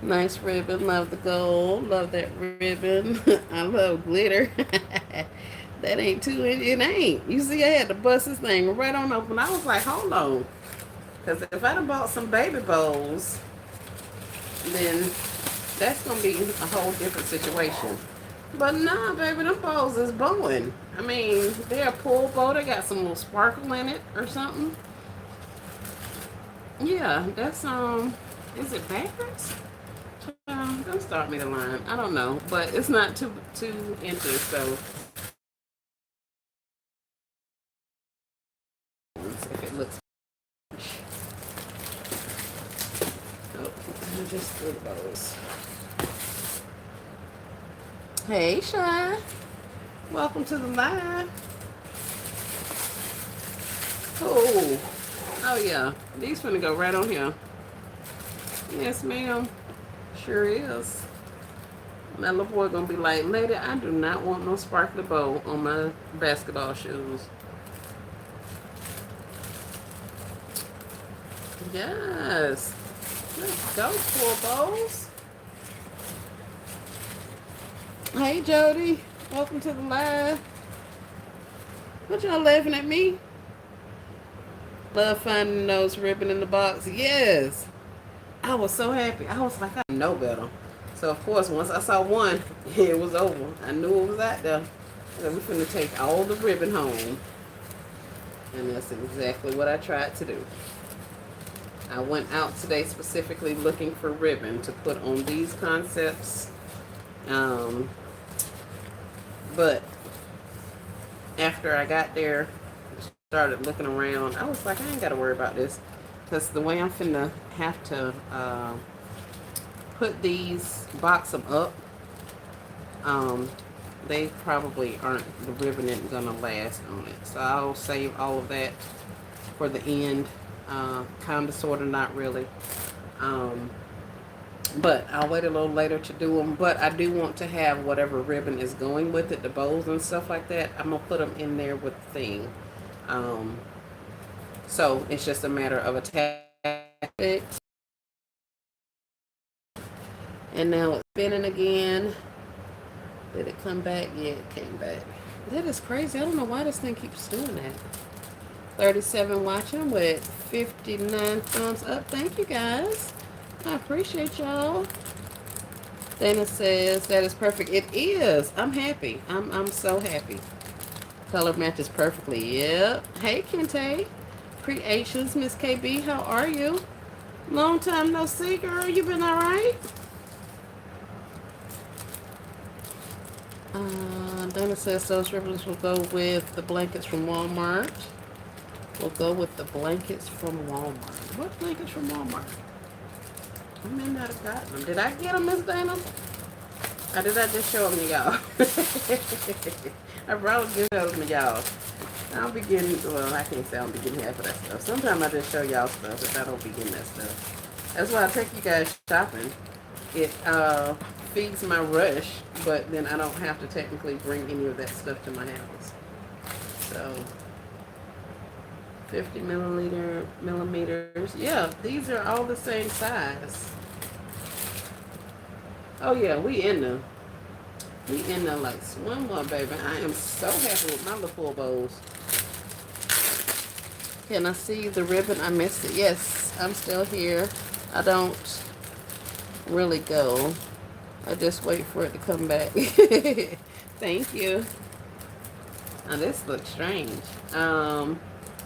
Nice ribbon. Love the gold. Love that ribbon. I love glitter. That ain't 2 inches. It ain't. You see, I had to bust this thing right on open. I was like, hold on. Because if I'd have bought some baby bowls, then that's going to be a whole different situation. But nah, baby, them bowls is bowing. I mean, they're a pull bow. They got some little sparkle in it or something. Yeah, that's, is it backwards? Don't start me the line. I don't know, but it's not 2 inches, so if it looks. Oh, I just threw those. Hey, Shy. Welcome to the live. Oh yeah, these finna go right on here. Yes, ma'am. Sure is. My little boy gonna be like, lady, I do not want no sparkly bow on my basketball shoes. Yes. Let's go, pull bows. Hey, Jody. Welcome to the live. What y'all laughing at me? Love finding those ribbon in the box. Yes. I was so happy. I was like, I know better. So, of course, once I saw one, it was over. I knew it was out there. So we're going to take all the ribbon home. And that's exactly what I tried to do. I went out today specifically looking for ribbon to put on these concepts. But after I got there, started looking around, I was like, I ain't got to worry about this. Because the way I'm finna have to put these, box them up, they probably aren't, the ribbon isn't gonna last on it. So I'll save all of that for the end. Kind of, sort of, not really. Um, but I'll wait a little later to do them. But I do want to have whatever ribbon is going with it, the bows and stuff like that. I'm going to put them in there with the thing. Um, so it's just a matter of attaching it. And now it's spinning again. Did it come back? Yeah, it came back. That is crazy. I don't know why this thing keeps doing that. 37 watching with 59 thumbs up. Thank you guys. I appreciate y'all. Dana says that is perfect. It is. I'm happy. I'm so happy. Color matches perfectly. Yep. Hey Kente. Creations, Miss KB. How are you? Long time no see, girl. You been alright? Dana says those ribbons will go with the blankets from Walmart. We'll go with the blankets from Walmart. What blankets from Walmart? I may not have gotten them. Did I get them, Miss Dana? Or did I just show them to y'all? I probably just showed them to y'all. I'll be getting, well, I can't say I'll be getting half of that stuff. Sometimes I just show y'all stuff if I don't be getting that stuff. That's why I take you guys shopping. It feeds my rush, but then I don't have to technically bring any of that stuff to my house. So 50 millimeters. Yeah, these are all the same size. Oh yeah, we in there like swimwear, baby. I am so happy with my little full bows. Can I see the ribbon? I missed it. Yes, I'm still here. I don't really go. I just wait for it to come back. Thank you. Now this looks strange.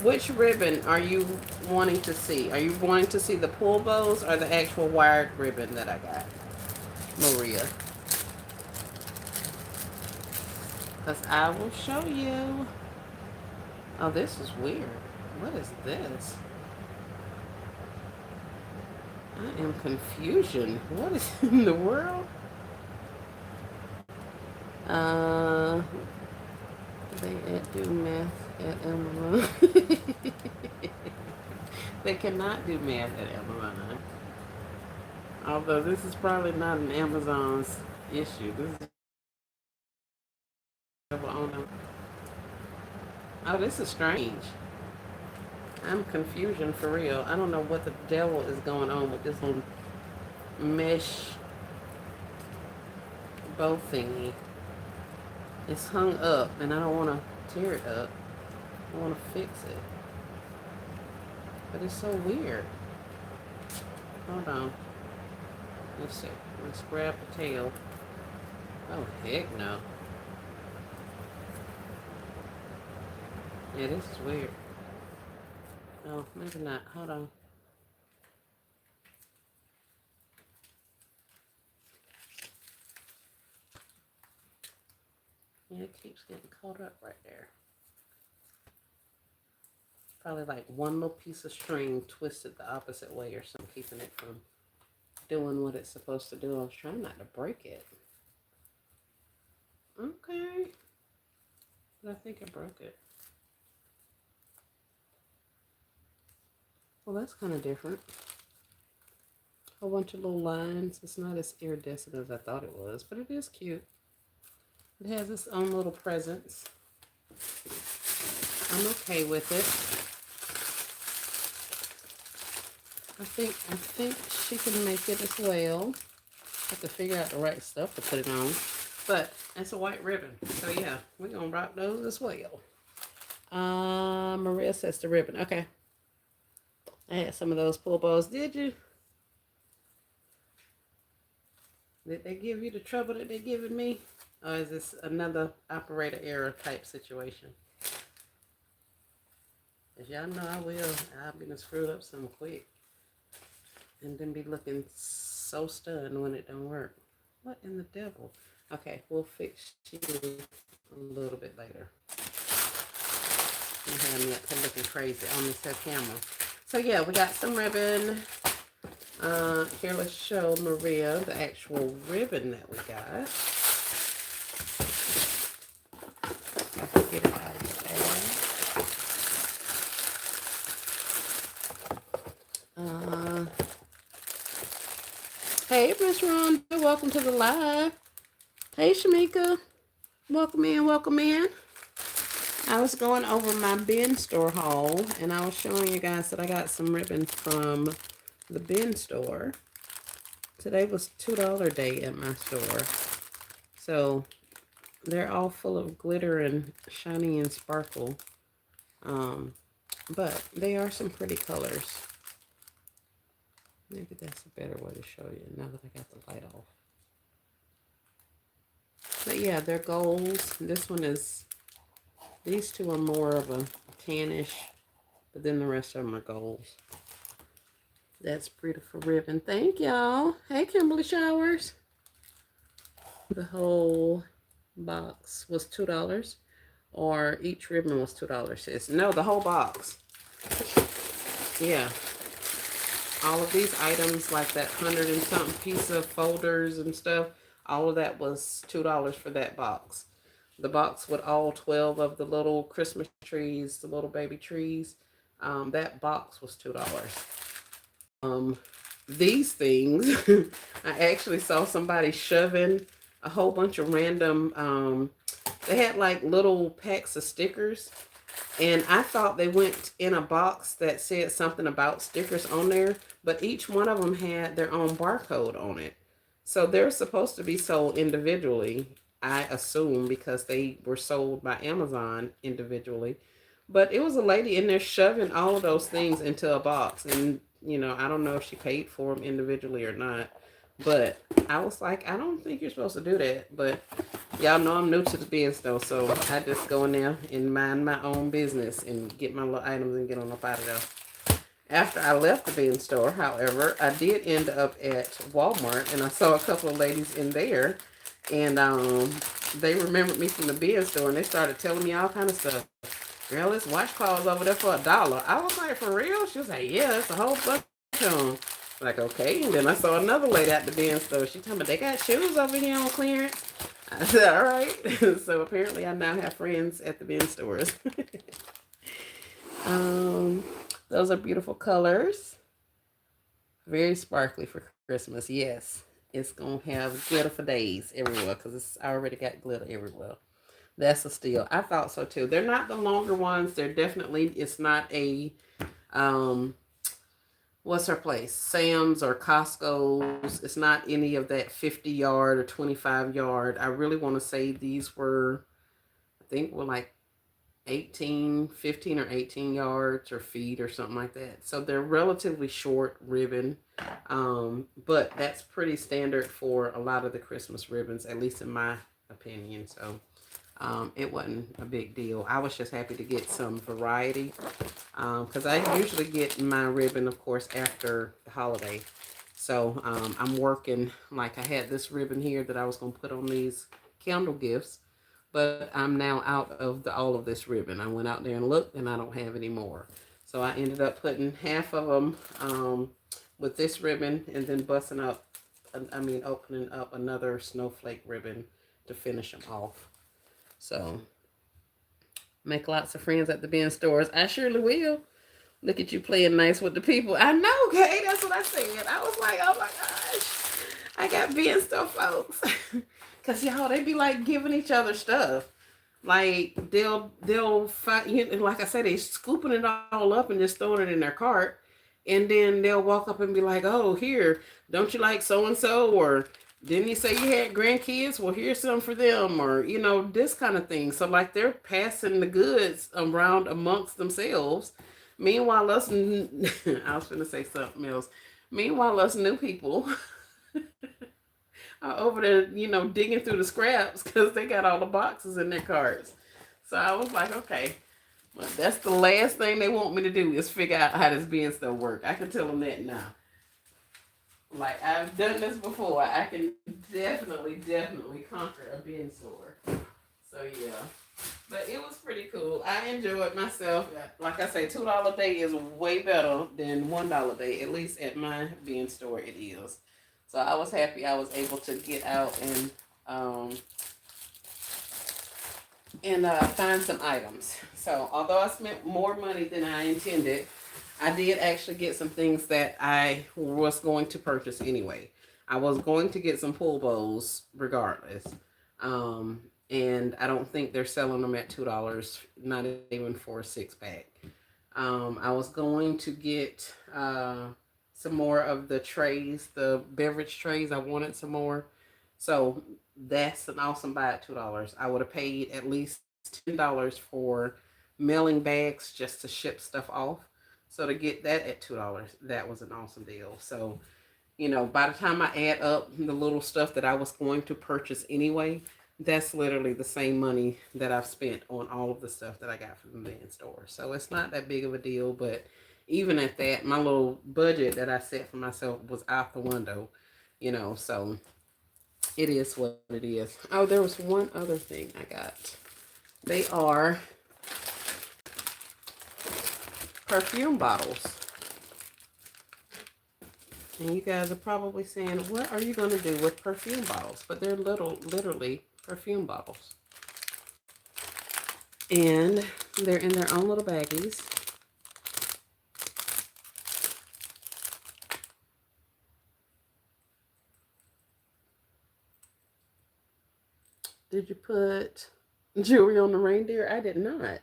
Which ribbon are you wanting to see? Are you wanting to see the pull bows or the actual wired ribbon that I got, Maria? Because I will show you. Oh, this is weird. What is this? I am confusion. What is in the world? They do math at Amazon. They cannot do math at Amazon. Although this is probably not an Amazon's issue. This is oh, this is strange. I'm confusion for real. I don't know what the devil is going on with this little mesh bow thingy. It's hung up and I don't want to tear it up. I want to fix it. But it's so weird. Hold on. Let's see. Let's grab the tail. Oh, heck no. Yeah, this is weird. Oh, maybe not. Hold on. Yeah, it keeps getting caught up right there. Probably like one little piece of string twisted the opposite way or something, keeping it from doing what it's supposed to do. I was trying not to break it. Okay. But I think I broke it. Well, that's kind of different. A bunch of little lines. It's not as iridescent as I thought it was, but it is cute. It has its own little presence. I'm okay with it. I think she can make it as well. Have to figure out the right stuff to put it on. But it's a white ribbon. So yeah, we're gonna rock those as well. Maria says the ribbon. Okay. I had some of those pull bows. Did you? Did they give you the trouble that they're giving me? Or is this another operator error type situation? As y'all know I will. I'll be screwed up some quick. And then be looking so stunned when it don't work. What in the devil? Okay, we'll fix you a little bit later. You have me up to looking crazy on this camera. So yeah, we got some ribbon. Here, let's show Maria the actual ribbon that we got. I can get it out of the bag. Hey, Miss Rhonda, welcome to the live. Hey, Shamika, welcome in, welcome in. I was going over my bin store haul, and I was showing you guys that I got some ribbon from the bin store. Today was $2 day at my store. So they're all full of glitter and shiny and sparkle. But they are some pretty colors. Maybe that's a better way to show you now that I got the light off. But yeah, they're golds. This one is, these two are more of a tannish, but then the rest of them are golds. That's beautiful ribbon. Thank y'all. Hey, Kimberly Showers. The whole box was $2, or each ribbon was $2. Sis. No, the whole box. Yeah. All of these items, like that 100 and something piece of folders and stuff, all of that was $2 for that box. The box with all 12 of the little Christmas trees, the little baby trees, that box was $2. These things, I actually saw somebody shoving a whole bunch of random, they had like little packs of stickers, and I thought they went in a box that said something about stickers on there, but each one of them had their own barcode on it. So they're supposed to be sold individually, I assume, because they were sold by Amazon individually. But it was a lady in there shoving all of those things into a box. And, you know, I don't know if she paid for them individually or not. But I was like, I don't think you're supposed to do that. But y'all know I'm new to the biz, though. So I just go in there and mind my own business and get my little items and get on up out of there. After I left the bin store, however, I did end up at Walmart, and I saw a couple of ladies in there, and they remembered me from the bin store, and they started telling me all kind of stuff. Girl, this washcloth's over there for $1. I was like, for real? She was like, yeah, it's a whole bunch of them. Like, okay. And then I saw another lady at the bin store. She told me they got shoes over here on clearance. I said, all right. So apparently I now have friends at the bin stores. Those are beautiful colors. Very sparkly for Christmas. Yes. It's going to have glitter for days everywhere because it's already got glitter everywhere. That's a steal. I thought so too. They're not the longer ones. They're definitely, it's not a, what's her place? Sam's or Costco's. It's not any of that 50-yard or 25-yard. I really want to say these were, I think were like 15 or 18 yards or feet or something like that. So they're relatively short ribbon. But that's pretty standard for a lot of the Christmas ribbons, at least in my opinion. So it wasn't a big deal. I was just happy to get some variety because I usually get my ribbon, of course, after the holiday. So I'm working, like I had this ribbon here that I was going to put on these candle gifts, but I'm now out of all of this ribbon. I went out there and looked, and I don't have any more. So I ended up putting half of them with this ribbon, and then opening up another snowflake ribbon to finish them off. So, make lots of friends at the bin stores. I surely will. Look at you playing nice with the people. I know, Kay. That's what I said. I was like, oh my gosh. I got bin store folks. Because, y'all, they be like giving each other stuff. Like, they'll fight, like I said, they scooping it all up and just throwing it in their cart. And then they'll walk up and be like, oh, here, don't you like so-and-so? Or didn't you say you had grandkids? Well, here's some for them, or, this kind of thing. So, like, they're passing the goods around amongst themselves. Meanwhile, I was going to say something else. Meanwhile, us new people are over there, digging through the scraps because they got all the boxes in their carts. So I was like, okay, well, that's the last thing they want me to do is figure out how this bin stuff work. I can tell them that now. Like, I've done this before. I can definitely conquer a bin store. So, yeah. But it was pretty cool. I enjoyed myself. Like I say, $2 a day is way better than $1 a day. At least at my bin store, it is. So, I was happy I was able to get out and find some items. So, although I spent more money than I intended, I did actually get some things that I was going to purchase anyway. I was going to get some pool bowls regardless. And I don't think they're selling them at $2, not even for a 6 pack. I was going to get some more of the trays, the beverage trays. I wanted some more. So that's an awesome buy at $2. I would have paid at least $10 for mailing bags just to ship stuff off. So to get that at $2, that was an awesome deal. So, by the time I add up the little stuff that I was going to purchase anyway, that's literally the same money that I've spent on all of the stuff that I got from the main store. So it's not that big of a deal, but even at that, my little budget that I set for myself was out the window, so it is what it is. Oh, there was one other thing I got. They are perfume bottles. And you guys are probably saying, what are you going to do with perfume bottles? But they're literally perfume bottles. And they're in their own little baggies. Did you put jewelry on the reindeer? I did not.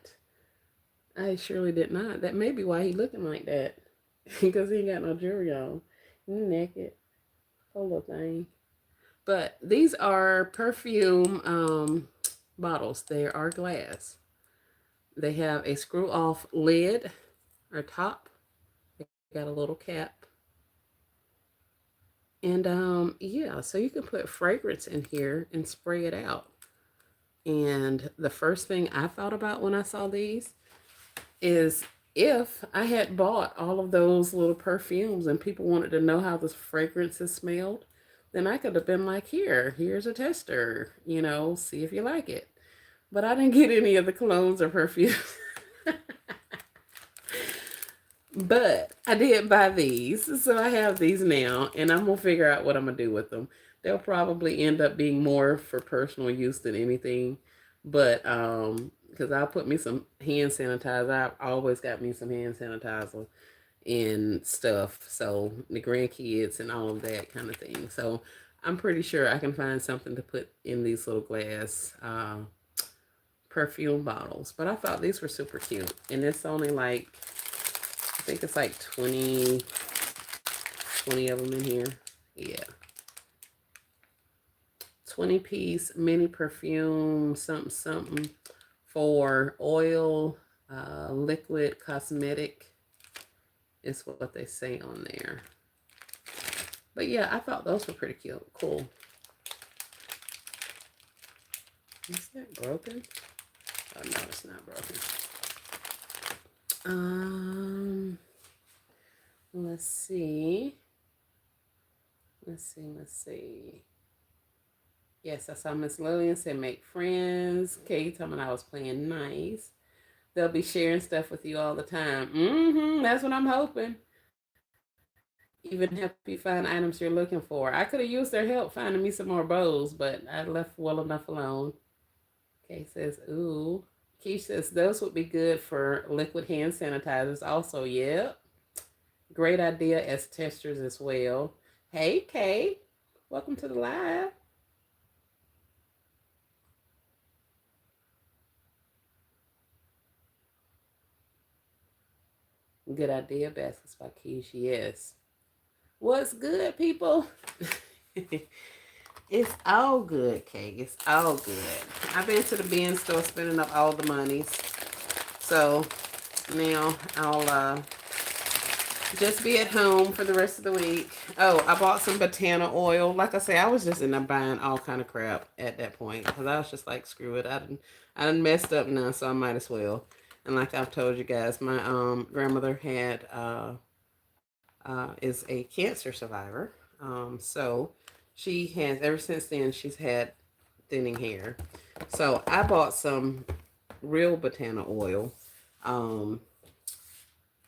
I surely did not. That may be why he looking like that. Because he ain't got no jewelry on. He naked. Poor little thing. But these are perfume bottles. They are glass. They have a screw-off lid or top. They got a little cap. And yeah, so you can put fragrance in here and spray it out. And the first thing I thought about when I saw these is if I had bought all of those little perfumes and people wanted to know how the fragrances smelled, then I could have been like, here's a tester, see if you like it. But I didn't get any of the colognes or perfumes. But I did buy these, so I have these now, and I'm going to figure out what I'm going to do with them. They'll probably end up being more for personal use than anything, but because I'll put me some hand sanitizer. I've always got me some hand sanitizer and stuff, so the grandkids and all of that kind of thing. So I'm pretty sure I can find something to put in these little glass perfume bottles. But I thought these were super cute, and it's only like, I think it's like 20 of them in here. Yeah. 20-piece mini perfume, something for oil, liquid, cosmetic is what they say on there. But yeah, I thought those were pretty cute. Cool. Is that broken? Oh no, it's not broken. Let's see. Yes, I saw Miss Lillian said make friends. Kate told me I was playing nice. They'll be sharing stuff with you all the time. That's what I'm hoping. Even help you find items you're looking for. I could have used their help finding me some more bows, but I left well enough alone. Kate says, ooh. Keish says those would be good for liquid hand sanitizers also. Yep. Great idea as testers as well. Hey, Kay. Welcome to the live. Good idea, baskets by Keish. Yes. What's good, people? It's all good, Kay. It's all good. I've been to the bin store spending up all the monies. So now I'll just be at home for the rest of the week. Oh, I bought some Botana oil. Like I say, I was just in there buying all kind of crap at that point because I was just like, screw it. I done messed up now, so I might as well. And like I've told you guys, my grandmother had is a cancer survivor. So she has, ever since then, she's had thinning hair. So I bought some real Botana oil.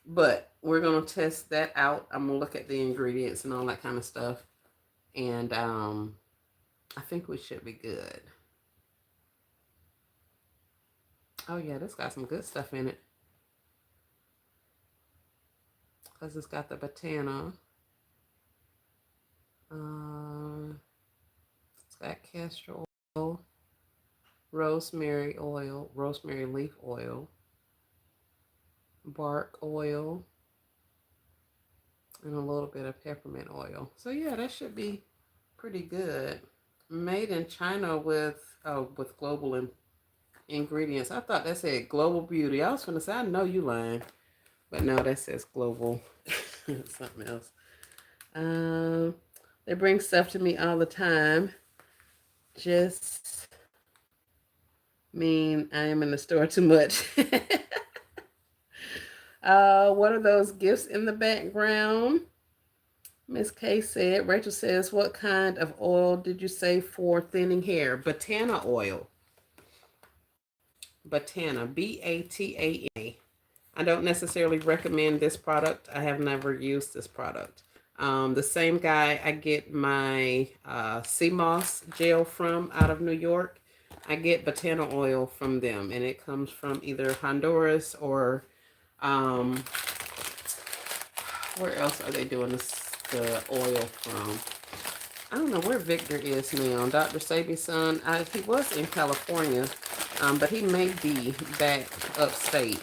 But we're going to test that out. I'm going to look at the ingredients and all that kind of stuff. And I think we should be good. Oh, yeah, this got some good stuff in it. Because it's got the Botana. castor oil, rosemary oil, rosemary leaf oil, bark oil, and a little bit of peppermint oil. So yeah, that should be pretty good. Made in China with global ingredients. I thought that said global beauty. I was gonna say I know you lying, but no, that says global something else. Um, they bring stuff to me all the time. Just mean I am in the store too much. What are those gifts in the background? Miss K said, Rachel says, what kind of oil did you say for thinning hair? Batana oil. Batana, B-A-T-A-N-A. I don't necessarily recommend this product. I have never used this product. The same guy I get my sea moss gel from out of New York. I get Batana oil from them, and it comes from either Honduras or where else are they doing the oil from? I don't know where Victor is now. Dr. Sabi's son, he was in California, but he may be back upstate.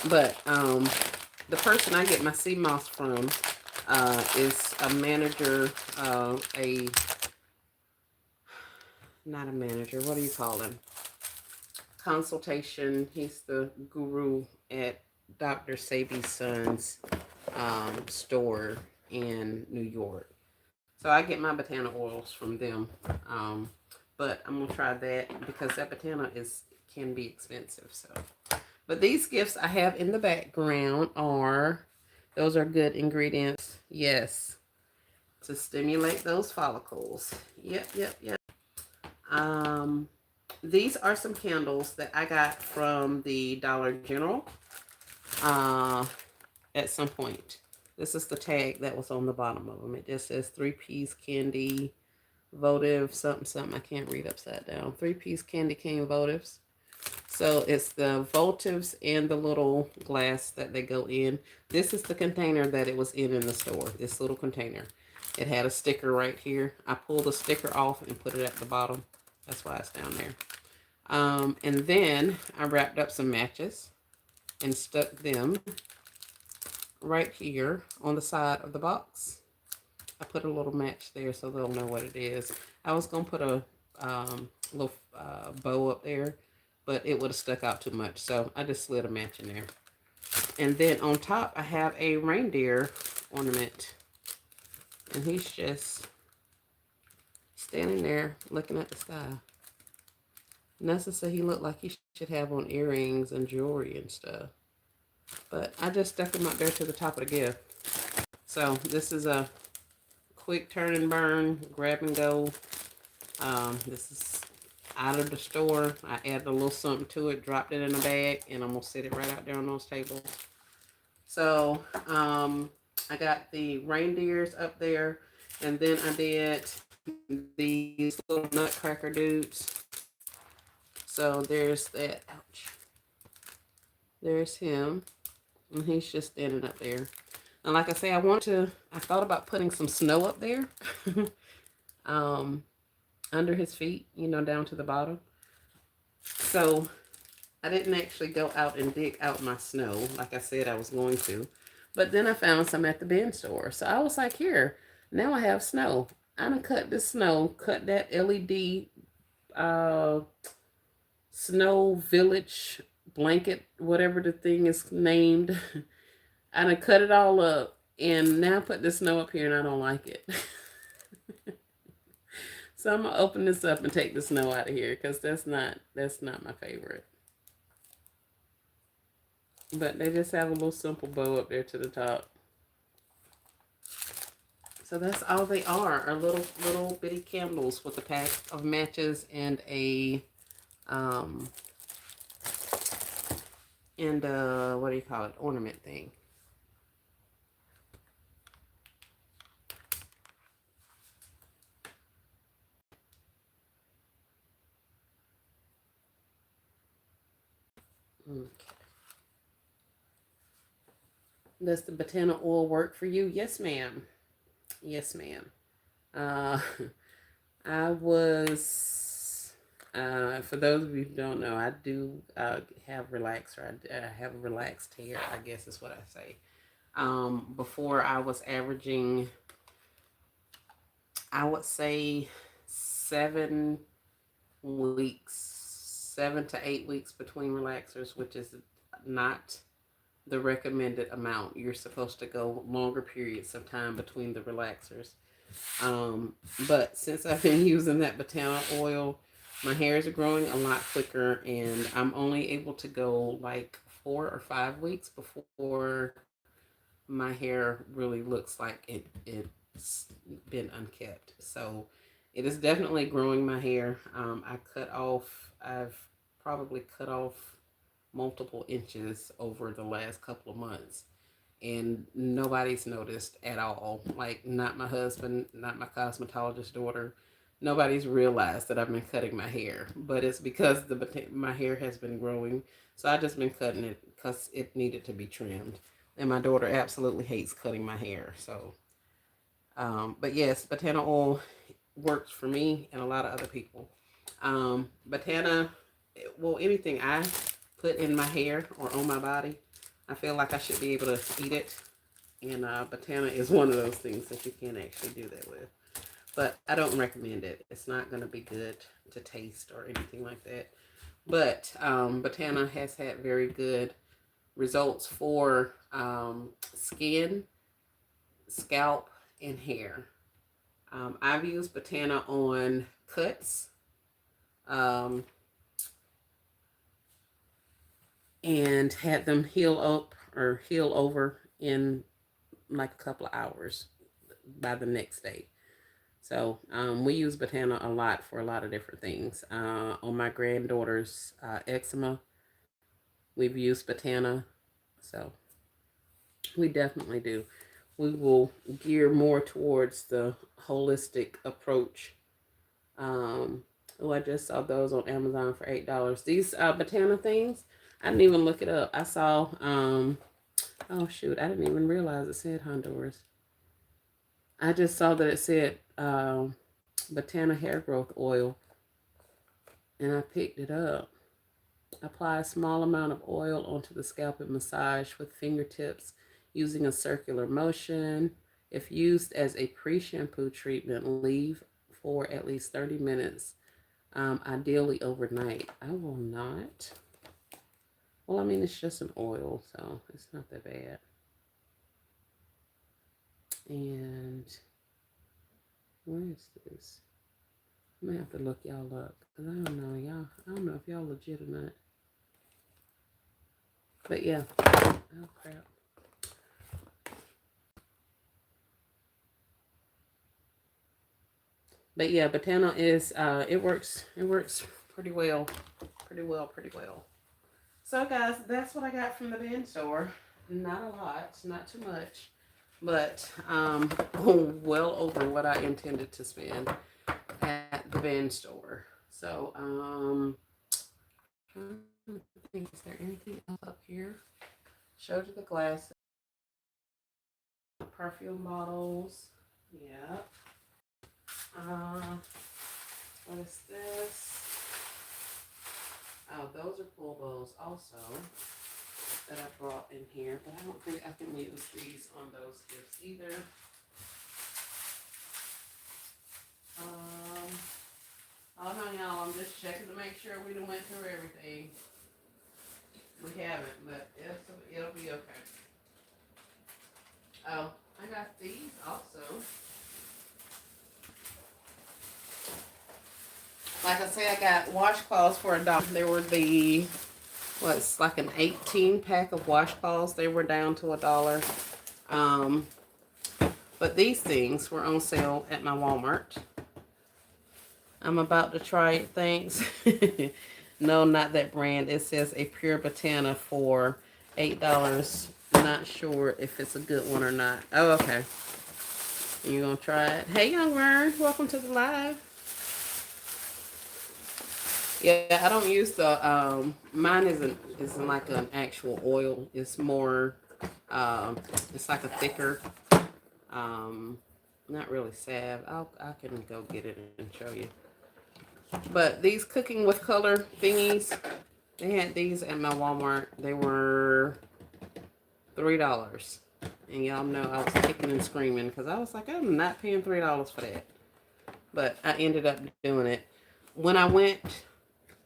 But the person I get my sea moss from is a manager, not a manager, what do you call him? Consultation. He's the guru at Dr. Sabi's son's store in New York. So I get my Batana oils from them. But I'm going to try that because that Batana can be expensive. So, but these gifts I have in the background those are good ingredients. Yes. To stimulate those follicles. Yep. These are some candles that I got from the Dollar General at some point. This is the tag that was on the bottom of them. It just says 3-piece candy votive something. I can't read upside down. 3-piece candy cane votives. So it's the votives and the little glass that they go in. This is the container that it was in the store. This little container. It had a sticker right here. I pulled the sticker off and put it at the bottom. That's why it's down there. And then I wrapped up some matches and stuck them right here on the side of the box. I put a little match there so they'll know what it is. I was going to put a little bow up there, but it would have stuck out too much. So I just slid a match in there. And then on top, I have a reindeer ornament. And he's just standing there looking at the sky. Nessa said he looked like he should have on earrings and jewelry and stuff. But I just stuck him up there to the top of the gift. So this is a quick turn and burn, grab and go. This is out of the store. I added a little something to it, dropped it in a bag, and I'm going to set it right out there on those tables. So I got the reindeers up there, and then I did these little nutcracker dudes. So there's that. Ouch. There's him. And he's just standing up there. And like I say, I thought about putting some snow up there. Under his feet, down to the bottom. So I didn't actually go out and dig out my snow like I said I was going to. But then I found some at the bin store. So I was like, here, now I have snow. I'm going to cut this snow, cut that LED Snow Village blanket, whatever the thing is named. And I cut it all up and now put the snow up here and I don't like it. So I'm gonna open this up and take the snow out of here because that's not my favorite. But they just have a little simple bow up there to the top. So that's all they are little bitty candles with a pack of matches and a what do you call it, ornament thing. Okay. Does the Batana oil work for you? Yes, ma'am. Yes, ma'am. I was, for those of you who don't know, I do have relaxer. I have a relaxed hair, I guess is what I say. Before I was averaging, I would say 7 weeks, 7 to 8 weeks between relaxers, which is not the recommended amount. You're supposed to go longer periods of time between the relaxers. Um, but since I've been using that botana oil, my hairs are growing a lot quicker, and I'm only able to go like 4 or 5 weeks before my hair really looks like it's been unkept. So it is definitely growing my hair. I've probably cut off multiple inches over the last couple of months, and nobody's noticed at all. Like, not my husband, not my cosmetologist daughter. Nobody's realized that I've been cutting my hair, but it's because my hair has been growing. So I just been cutting it because it needed to be trimmed. And my daughter absolutely hates cutting my hair. So, but yes, botana oil works for me and a lot of other people. Botana, well, anything I put in my hair or on my body, I feel like I should be able to eat it. And botana is one of those things that you can't actually do that with. But I don't recommend it. It's not going to be good to taste or anything like that. But botana has had very good results for skin, scalp, and hair. I've used botana on cuts um, and had them heal up or heal over in like a couple of hours by the next day. So we use botana a lot for a lot of different things. On my granddaughter's eczema, we've used botana. So we definitely do. We will gear more towards the holistic approach. Oh, I just saw those on Amazon for $8. These botana things, I didn't even look it up. I saw, oh shoot, I didn't even realize it said Honduras. I just saw that it said botana hair growth oil, and I picked it up. Apply a small amount of oil onto the scalp and massage with fingertips using a circular motion. If used as a pre-shampoo treatment, leave for at least 30 minutes, ideally overnight. I will not. Well, I mean, it's just an oil, so it's not that bad. And where is this? I'm gonna have to look y'all up because I don't know y'all. I don't know if y'all legit or not. But yeah. Oh crap. But yeah, botana is it works pretty well. Pretty well. So guys, that's what I got from the bin store. Not a lot, not too much, but well over what I intended to spend at the bin store. So I think, is there anything else up here? Showed you the glasses, perfume bottles. Yeah. What is this? Oh, those are pull bows also that I brought in here, but I don't think I can use these on those gifts either. Oh no, y'all, I'm just checking to make sure we done went through everything. We haven't, but it'll be okay. Oh, I got these also. Like I say, I got washcloths for $1. They were the, what's like an 18 pack of washcloths. They were down to $1. But these things were on sale at my Walmart. I'm about to try it, thanks. No, not that brand. It says a pure botana for $8. Not sure if it's a good one or not. Oh, okay. You gonna try it? Hey, young Vern, welcome to the live. Yeah, I don't use the mine isn't like an actual oil. It's more it's like a thicker um Not really salve. I can go get it and show you. But these cooking with color thingies, they had these at my Walmart. They were $3. And y'all know I was kicking and screaming because I was like, I'm not paying $3 for that. But I ended up doing it. When I went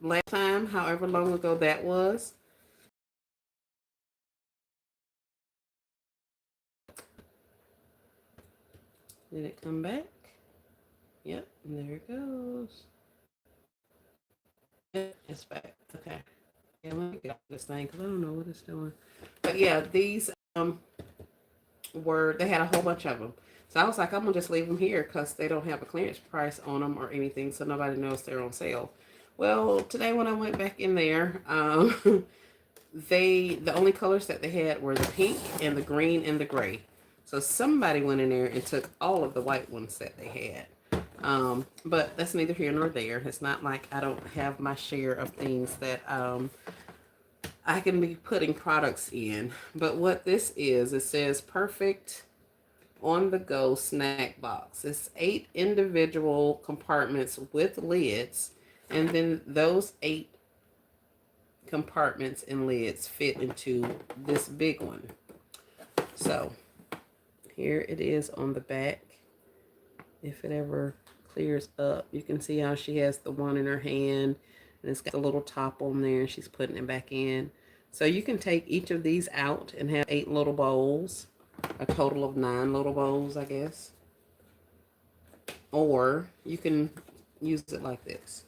last time, however long ago that was, did it come back? Yep, there it goes. Yep, it's back. Okay. Yeah, let me get this thing because I don't know what it's doing. But yeah, these they had a whole bunch of them. So I was like, I'm gonna just leave them here because they don't have a clearance price on them or anything, so nobody knows they're on sale. Well, today when I went back in there, the only colors that they had were the pink and the green and the gray. So somebody went in there and took all of the white ones that they had. But that's neither here nor there. It's not like I don't have my share of things that I can be putting products in. But what this is, it says perfect on the go snack box. It's 8 individual compartments with lids, and then those 8 compartments and lids fit into this big one. So here it is on the back. If it ever clears up, you can see how she has the one in her hand and it's got a little top on there and she's putting it back in. So you can take each of these out and have 8 little bowls, a total of 9 little bowls, I guess. Or you can use it like this.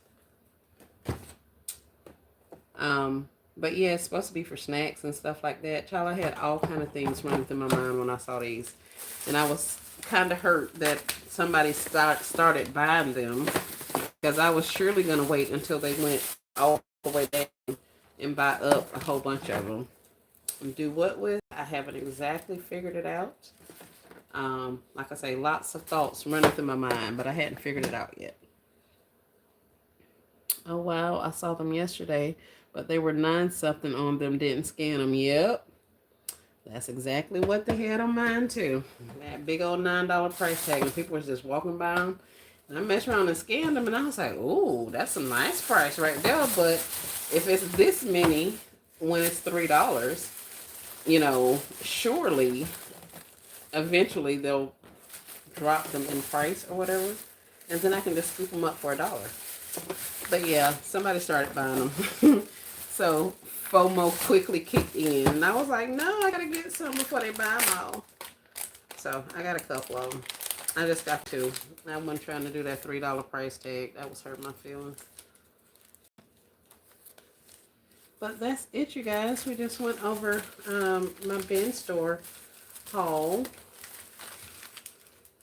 But yeah, it's supposed to be for snacks and stuff like that. Child, I had all kind of things running through my mind when I saw these. And I was kind of hurt that somebody started buying them because I was surely going to wait until they went all the way down and buy up a whole bunch of them. And do what with? I haven't exactly figured it out. Like I say, lots of thoughts running through my mind, but I hadn't figured it out yet. Oh, wow. I saw them yesterday, but they were 9 something on them. Didn't scan them. Yep. That's exactly what they had on mine, too. That big old $9 price tag. And people was just walking by them. And I messed around and scanned them, and I was like, ooh, that's a nice price right there. But if it's this many when it's $3, surely eventually they'll drop them in price or whatever. And then I can just scoop them up for $1. But yeah, somebody started buying them. So FOMO quickly kicked in. And I was like, no, I gotta get some before they buy them all. So I got a couple of them. I just got 2. I wasn't trying to do that $3 price tag. That was hurting my feelings. But that's it, you guys. We just went over my bin store haul.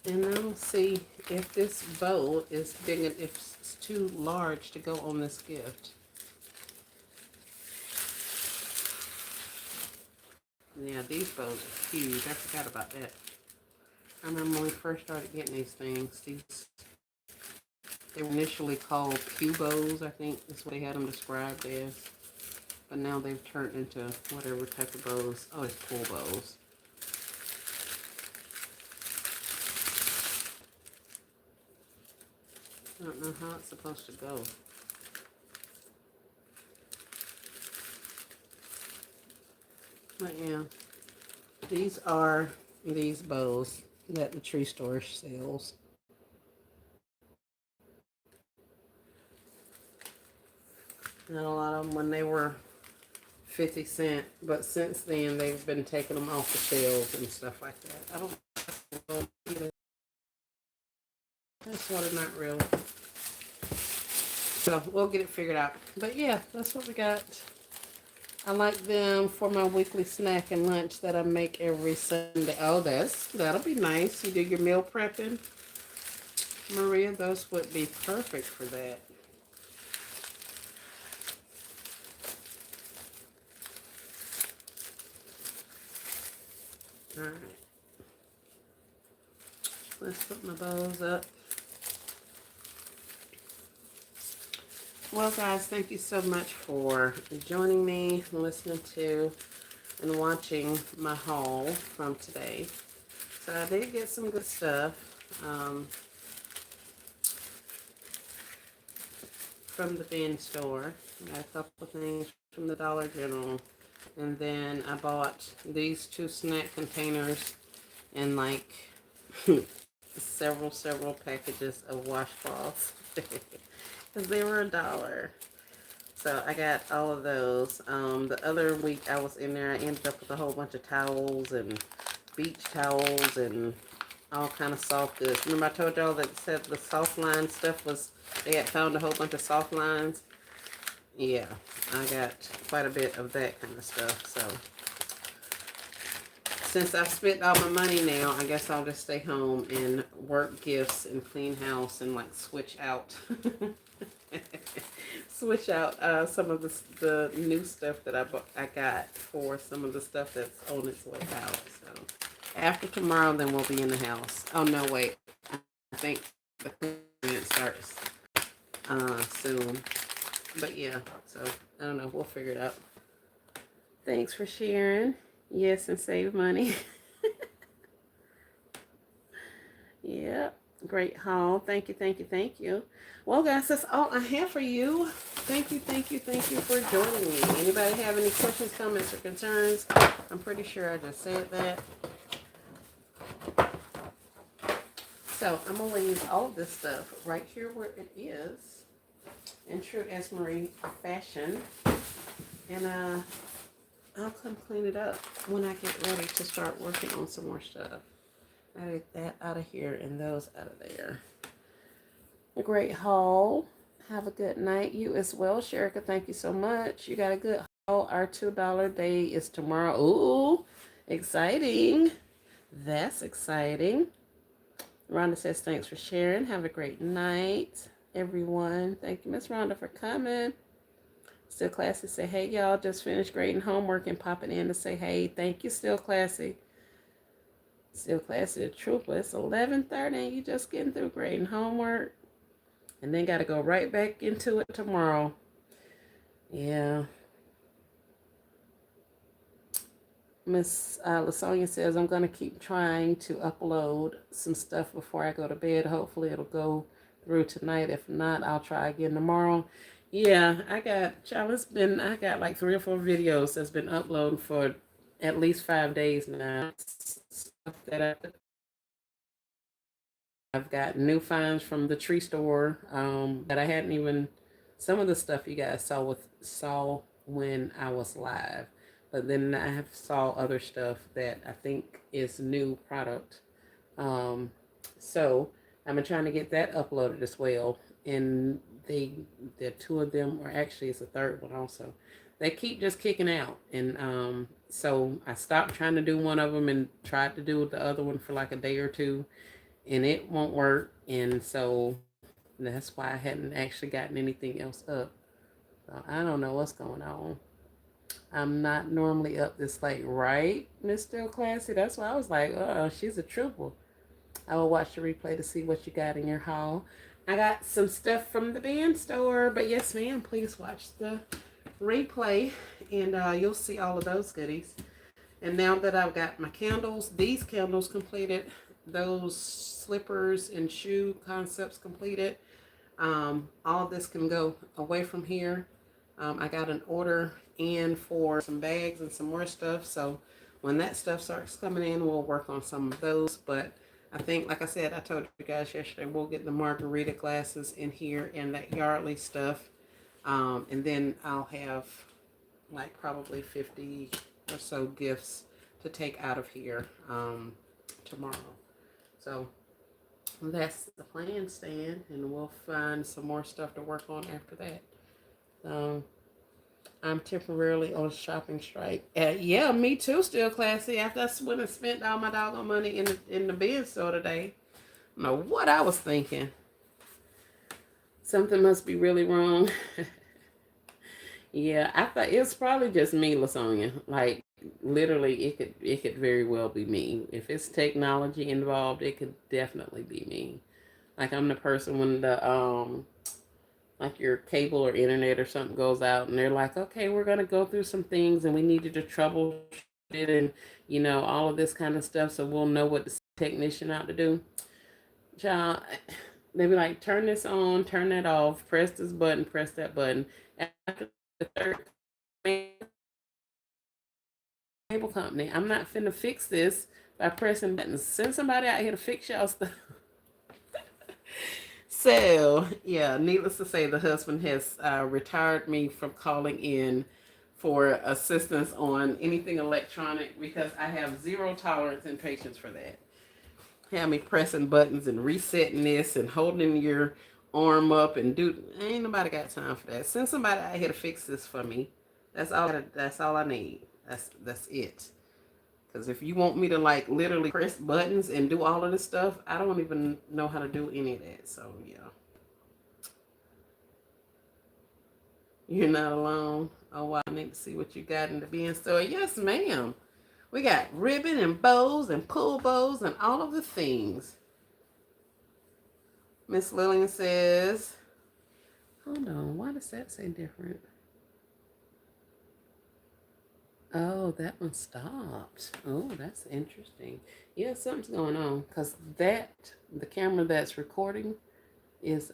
And I'll see if this bowl is big and if it's too large to go on this gift. Yeah, these bowls are huge. I forgot about that. I remember when we first started getting these things. They were initially called Cubos, I think. That's what they had them described as. But now they've turned into whatever type of bowls. Oh, it's pool bowls. I don't know how it's supposed to go. But yeah, these are these bows that the tree store sells. Not a lot of them when they were 50 cents, but since then they've been taking them off the shelves and stuff like that. I don't know either. That's sort of not real. So we'll get it figured out. But yeah, that's what we got. I like them for my weekly snack and lunch that I make every Sunday. Oh, that'll be nice. You do your meal prepping, Maria. Those would be perfect for that. All right. Let's put my bows up. Well, guys, thank you so much for joining me, listening to, and watching my haul from today. So I did get some good stuff. um, from the bin store. I got a couple of things from the Dollar General. And then I bought these 2 snack containers and like several packages of washcloths. Because they were $1. So I got all of those. The other week I was in there, I ended up with a whole bunch of towels and beach towels and all kind of soft goods. Remember I told y'all that said the soft line stuff was, they had found a whole bunch of soft lines? Yeah, I got quite a bit of that kind of stuff. So since I've spent all my money now, I guess I'll just stay home and work gifts and clean house and like switch out switch out some of the new stuff that I got for some of the stuff that's on its way out. So after tomorrow, then we'll be in the house. Oh no, wait. I think the cleaning starts soon. But yeah, so I don't know. We'll figure it out. Thanks for sharing. Yes, and save money. Yep. Great haul. Thank you, thank you, thank you. Well, guys, that's all I have for you. Thank you, thank you, thank you for joining me. Anybody have any questions, comments, or concerns? I'm pretty sure I just said that. So I'm going to leave all of this stuff right here where it is in true S. Marie fashion. And I'll come clean it up when I get ready to start working on some more stuff. I get that out of here and those out of there. A great haul. Have a good night. You as well, Sherika. Thank you so much. You got a good haul. Our $2 day is tomorrow. Ooh, exciting. That's exciting. Rhonda says thanks for sharing. Have a great night, everyone. Thank you, Miss Rhonda, for coming. Still Classy say, hey, y'all, just finished grading homework and popping in to say, hey, thank you, Still Classy. Still Classy, the trooper. It's 11:30 and you just getting through grading homework. And then got to go right back into it tomorrow. Yeah. Miss LaSonia says, I'm going to keep trying to upload some stuff before I go to bed. Hopefully it'll go through tonight. If not, I'll try again tomorrow. Yeah, I got like 3 or 4 videos that's been uploaded for at least 5 days now. Stuff that I've got new finds from the tree store that I hadn't even, some of the stuff you guys saw when I was live. But then I have saw other stuff that I think is new product. So I've been trying to get that uploaded as well. And the 2 of them, or actually it's a 3rd one also. They keep just kicking out. And so I stopped trying to do one of them and tried to do the other one for like a day or 2. And it won't work. And so that's why I hadn't actually gotten anything else up. So I don't know what's going on. I'm not normally up this late, right, Miss Still Classy? That's why I was like, she's a trooper. I will watch the replay to see what you got in your haul. I got some stuff from the band store, but yes, ma'am, please watch the replay, and you'll see all of those goodies. And now that I've got my candles, these candles completed, those slippers and shoe concepts completed, all of this can go away from here. I got an order in for some bags and some more stuff. So when that stuff starts coming in, we'll work on some of those. But I think, like I said, I told you guys yesterday, we'll get the margarita glasses in here and that Yardley stuff. And then I'll have like probably 50 or so gifts to take out of here tomorrow. So that's the plan, Stan. And we'll find some more stuff to work on after that. I'm temporarily on shopping strike. Yeah, me too, Still Classy. After I went and spent all my doggone money in the bin store today. I don't know what I was thinking. Something must be really wrong. Yeah, I thought it's probably just me, LaSonia. Like literally, it could very well be me. If it's technology involved, it could definitely be me. Like I'm the person when the like your cable or internet or something goes out and they're like, okay, we're going to go through some things and we needed to troubleshoot it and, all of this kind of stuff so we'll know what the technician out to do. Child, they be like, turn this on, turn that off, press this button, press that button. After the third cable company, I'm not finna fix this by pressing buttons. Send somebody out here to fix y'all stuff. So, yeah, needless to say, the husband has retired me from calling in for assistance on anything electronic because I have zero tolerance and patience for that. Have me pressing buttons and resetting this and holding your arm up and ain't nobody got time for that. Send somebody out here to fix this for me. That's all I need. That's it. Because if you want me to like literally press buttons and do all of this stuff, I don't even know how to do any of that. So yeah. You're not alone. Oh wow, I need to see what you got in the bin store. Yes, ma'am. We got ribbon and bows and pull bows and all of the things. Miss Lillian says, hold on, why does that say different? Oh, that one stopped. Oh, that's interesting. Yeah, something's going on because the camera that's recording is,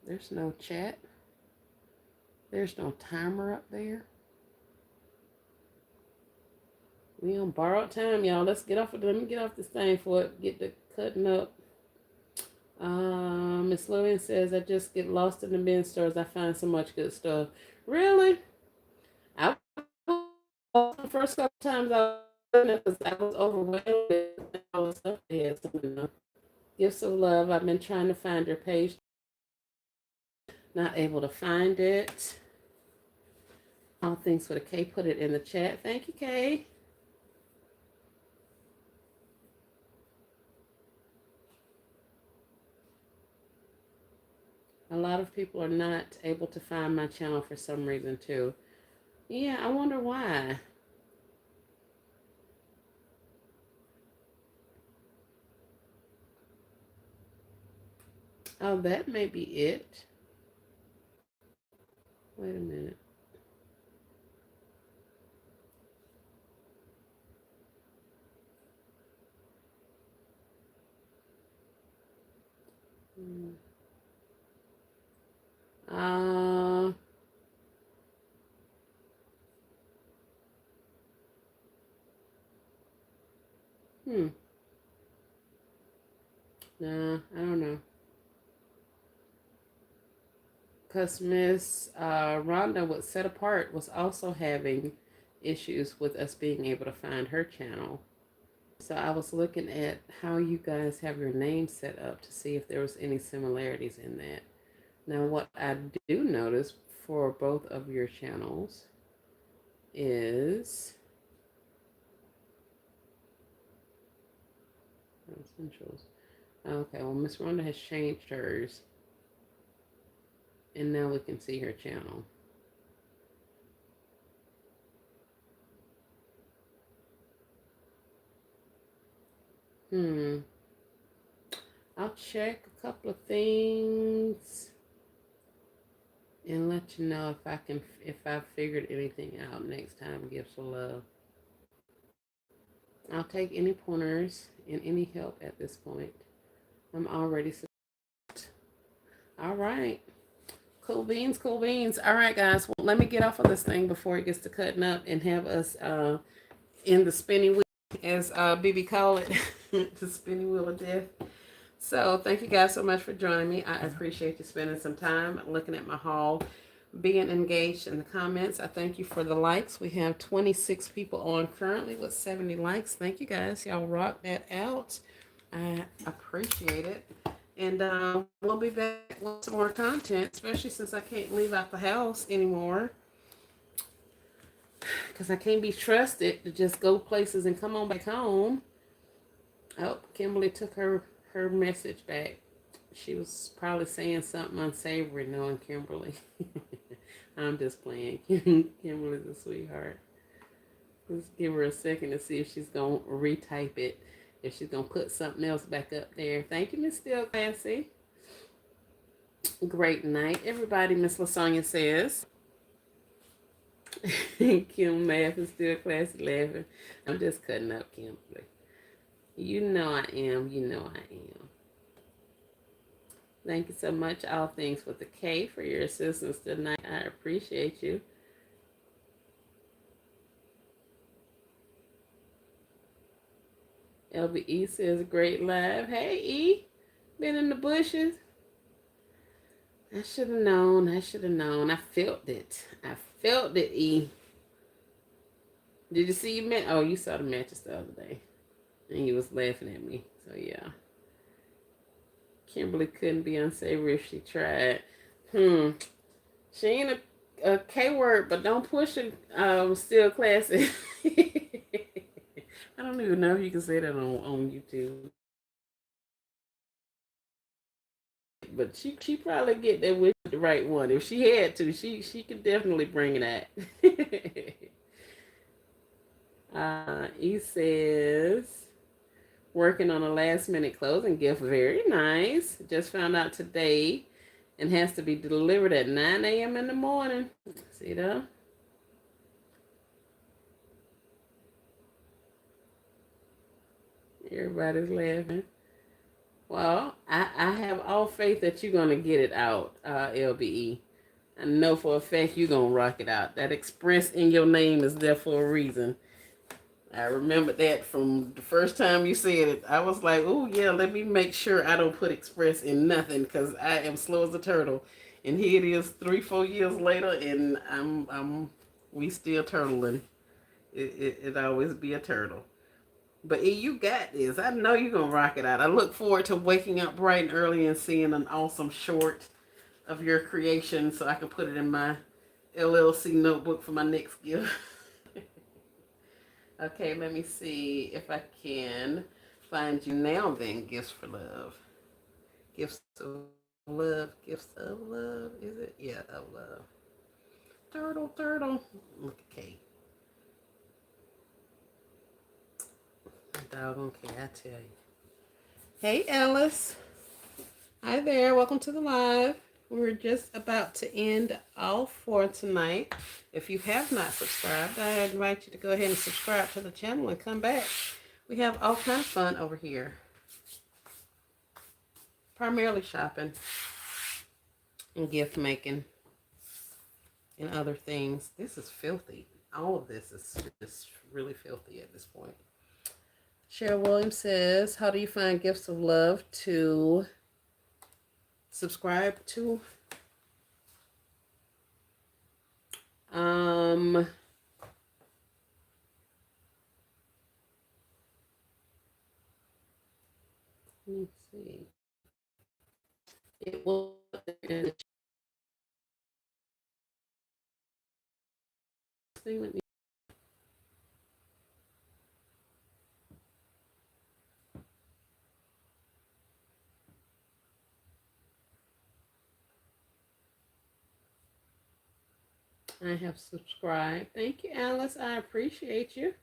there's no chat. There's no timer up there. We on borrowed time, y'all. Let me get off this thing for it. Get the cutting up. Miss Lillian says, I just get lost in the bin stores. I find so much good stuff. Really? I the first couple times I was overwhelmed with all the stuff they had. So, gifts of love. I've been trying to find your page. Not able to find it. All things with a K. Put it in the chat. Thank you, Kay. A lot of people are not able to find my channel for some reason too. Yeah, I wonder why. Oh, that may be it. Wait a minute. Uh, hmm. Nah, I don't know. Because Miss Rhonda was set apart was also having issues with us being able to find her channel. So I was looking at how you guys have your name set up to see if there was any similarities in that. Now, what I do notice for both of your channels is essentials. Okay, well, Miss Rhonda has changed hers, and now we can see her channel. I'll check a couple of things and let you know if I've figured anything out next time. Gifts of love. I'll take any pointers and any help at this point. I'm already. All right. Cool beans, cool beans. All right, guys. Well, let me get off of this thing before it gets to cutting up and have us in the spinning wheel, as BB call it, the spinning wheel of death. So thank you guys so much for joining me. I appreciate you spending some time looking at my haul, being engaged in the comments. I thank you for the likes. We have 26 people on currently with 70 likes. Thank you guys. Y'all rock that out. I appreciate it. And we'll be back with some more content, especially since I can't leave out the house anymore. Because I can't be trusted to just go places and come on back home. Oh, Kimberly took her message back. She was probably saying something unsavory, knowing Kimberly. I'm just playing. Kimberly's a sweetheart. Let's give her a second to see if she's going to retype it. If she's going to put something else back up there. Thank you, Miss Still Classy. Great night, everybody, Miss LaSonia says. Kim math is still classy laughing. I'm just cutting up, Kimberly. You know I am. You know I am. Thank you so much, All Things with the K, for your assistance tonight. I appreciate you. LBE says, great live. Hey, E. Been in the bushes. I should have known. I should have known. I felt it. I felt it, E. Did you see you Oh, you saw the matches the other day. And you was laughing at me. So, yeah. Kimberly couldn't be unsavory if she tried. She ain't a K word, but don't push it. Still classy. I don't even know if you can say that on YouTube. But she probably get that with the right one. If she had to, she could definitely bring that. He says, working on a last minute closing gift. Very nice. Just found out today and has to be delivered at 9 a.m. in the morning. See that? Everybody's laughing. Well, I have all faith that you're going to get it out, LBE. I know for a fact you're going to rock it out. That express in your name is there for a reason. I remember that from the first time you said it. I was like, oh, yeah, let me make sure I don't put express in nothing because I am slow as a turtle. And here it is 3-4 years later, and we still turtling. It always be a turtle. But E, you got this. I know you're going to rock it out. I look forward to waking up bright and early and seeing an awesome short of your creation so I can put it in my LLC notebook for my next gift. Okay, let me see if I can find you now then. Gifts for love. Gifts of love. Gifts of love. Is it? Yeah, of love. Turtle. Look at Kate. Doggone Kate, I tell you. Hey, Ellis. Hi there. Welcome to the live. We're just about to end off for tonight. If you have not subscribed, I invite you to go ahead and subscribe to the channel and come back. We have all kind of fun over here. Primarily shopping and gift making and other things. This is filthy. All of this is just really filthy at this point. Cheryl Williams says, how do you find gifts of love to subscribe to? Let me see. It will. Let me. I have subscribed. Thank you, Alice. I appreciate you.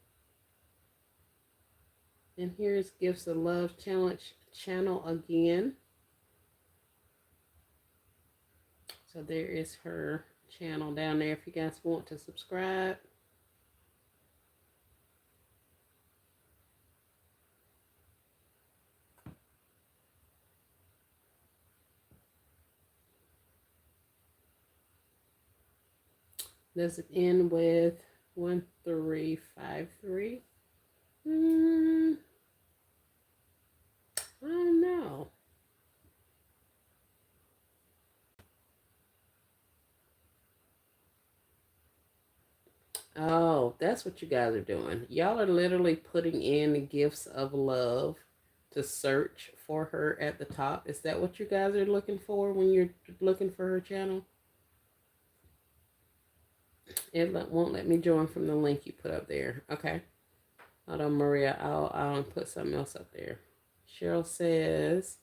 And here's Gifts of Love Challenge channel again. So there is her channel down there if you guys want to subscribe. Does it end with 1353? I don't know. Oh, that's what you guys are doing. Y'all are literally putting in the gifts of love to search for her at the top. Is that what you guys are looking for when you're looking for her channel? It won't let me join from the link you put up there. Okay. Hold on, Maria. I'll put something else up there. Cheryl says,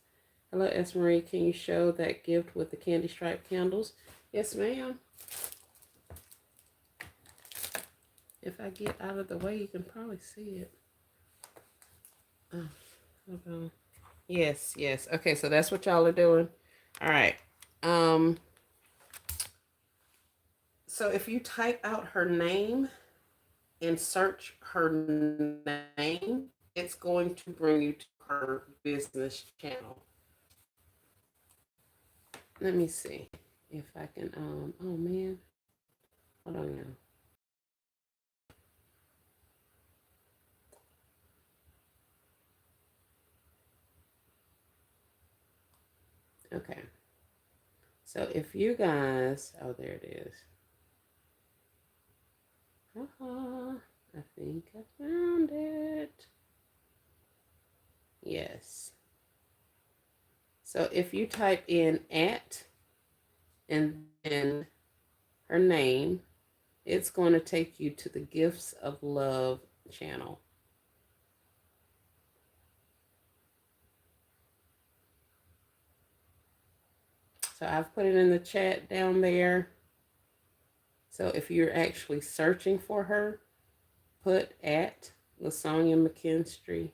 hello, S. Marie. Can you show that gift with the candy stripe candles? Yes, ma'am. If I get out of the way, you can probably see it. Oh, hold on. Yes. Okay, so that's what y'all are doing. All right. So if you type out her name and search her name, it's going to bring you to her business channel. let me see if I can, oh man, hold on now. Okay. So if you guys, oh, there it is. I think I found it. Yes. So if you type in at and then her name, it's going to take you to the Gifts of Love channel. So I've put it in the chat down there. So if you're actually searching for her, put at LaSonia McKinstry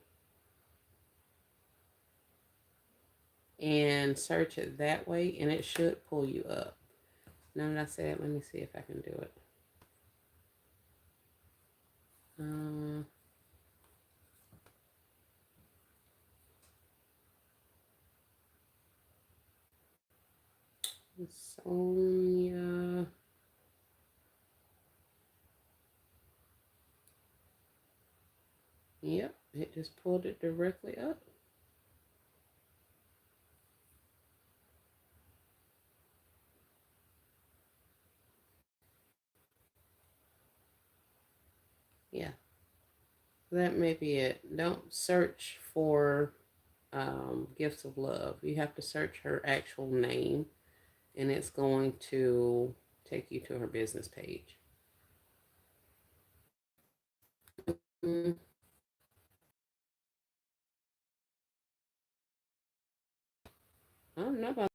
and search it that way, and it should pull you up. Now that I said it, let me see if I can do it. Sonia. Yep, it just pulled it directly up. Yeah, that may be it. Don't search for Gifts of Love. You have to search her actual name, and it's going to take you to her business page. Mm, I don't know about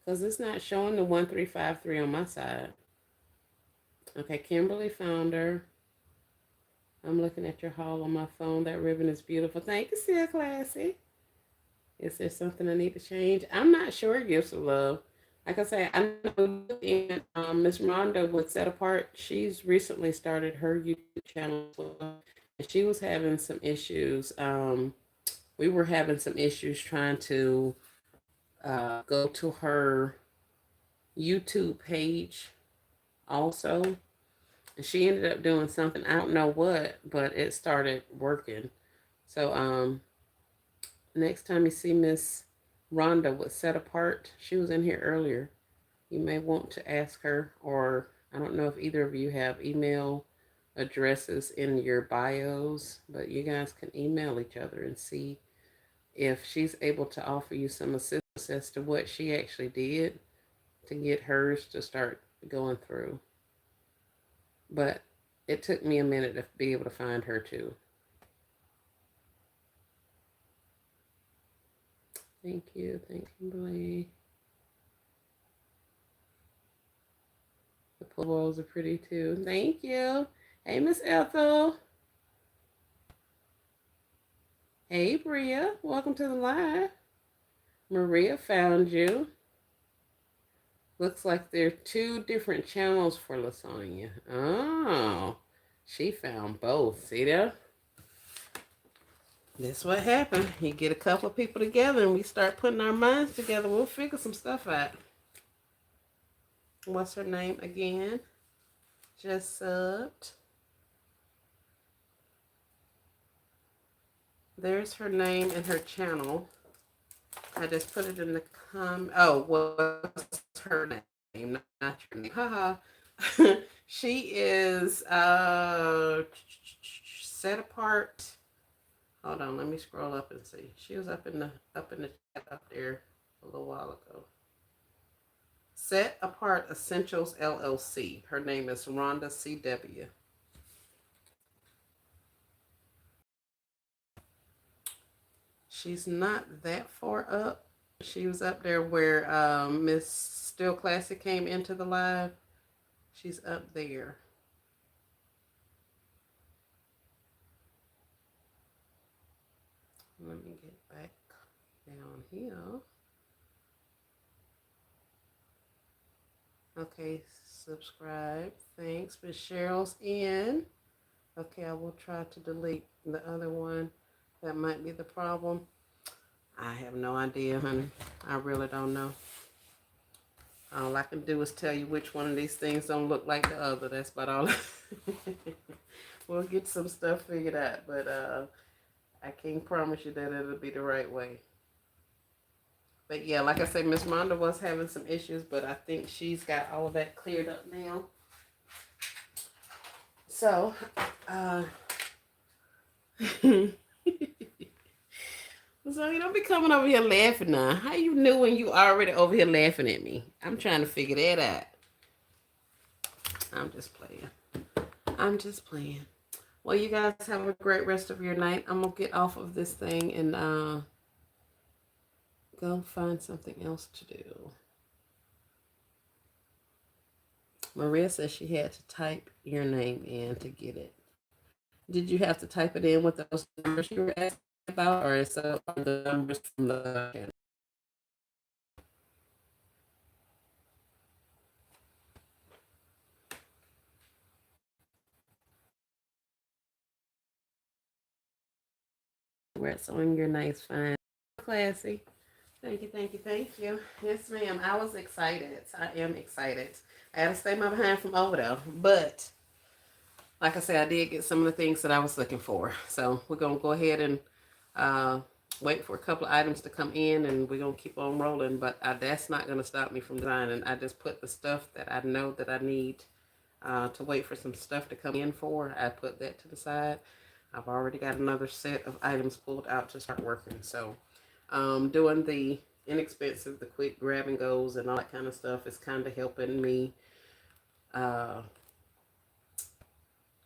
because it's not showing the 1353 on my side. Okay, Kimberly found her. I'm looking at your haul on my phone. That ribbon is beautiful. Thank you, still classy. Is there something I need to change? I'm not sure, Gifts of Love. Like I say, I know Miss Rhonda with Set Apart. She's recently started her YouTube channel as well. And she was having some issues. We were having some issues trying to go to her YouTube page also. And she ended up doing something, I don't know what, but it started working. So next time you see Miss Rhonda with Set Apart, she was in here earlier. You may want to ask her, or I don't know if either of you have email addresses in your bios, but you guys can email each other and see if she's able to offer you some assistance as to what she actually did to get hers to start going through. But it took me a minute to be able to find her too. Thank you, Blake. The pull balls are pretty too. Thank you. Hey, Miss Ethel. Hey, Bria. Welcome to the live. Maria found you. Looks like there are two different channels for Lasagna. Oh, she found both. See there? That's what happened. You get a couple of people together and we start putting our minds together. We'll figure some stuff out. What's her name again? Just subbed. There's her name and her channel. I just put it in the Oh, what's her name? Not your name. Haha. She is Set Apart. Hold on, let me scroll up and see. She was up in the chat up there a little while ago. Set Apart Essentials LLC. Her name is Rhonda CW. She's not that far up. She was up there where Miss Still Classic came into the live. She's up there. Let me get back down here. Okay, subscribe. Thanks. Miss Cheryl's in. Okay, I will try to delete the other one. That might be the problem. I have no idea, honey. I really don't know. All I can do is tell you which one of these things don't look like the other. That's about all. We'll get some stuff figured out, but I can't promise you that it'll be the right way. But yeah, like I said, Miss Rhonda was having some issues, but I think she's got all of that cleared up now. So, uh, so you don't be coming over here laughing now. How you knew when you already over here laughing at me? I'm trying to figure that out. I'm just playing. I'm just playing. Well, you guys have a great rest of your night. I'm gonna get off of this thing and go find something else to do. Maria says she had to type your name in to get it. Did you have to type it in with those numbers you were asking about, or is it the numbers from the channel? We're showing your nice, fine, classy. Thank you, thank you, thank you. Yes, ma'am. I was excited. I am excited. I had to stay my behind from over there, but like I said, I did get some of the things that I was looking for. So we're gonna go ahead and uh, wait for a couple of items to come in, and we're gonna keep on rolling. But that's not gonna stop me from designing. I just put the stuff that I know that I need to wait for some stuff to come in for. I put that to the side. I've already got another set of items pulled out to start working. So doing the inexpensive, the quick grab and goes and all that kind of stuff is kind of helping me. Uh,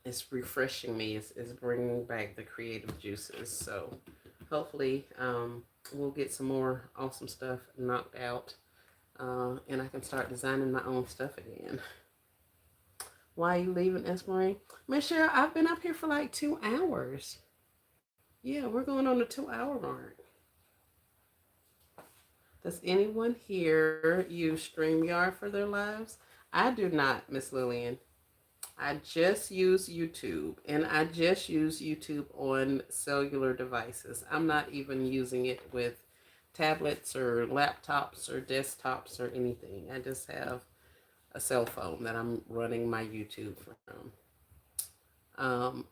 it's refreshing me. It's bringing back the creative juices. So hopefully we'll get some more awesome stuff knocked out, and I can start designing my own stuff again. Why are you leaving, S. Marie? Miss Cheryl, I've been up here for like 2 hours. Yeah, we're going on the 2 hour mark. Does anyone here use StreamYard for their lives? I do not, Miss Lillian. I just use YouTube, and I just use YouTube on cellular devices. I'm not even using it with tablets or laptops or desktops or anything. I just have a cell phone that I'm running my YouTube from.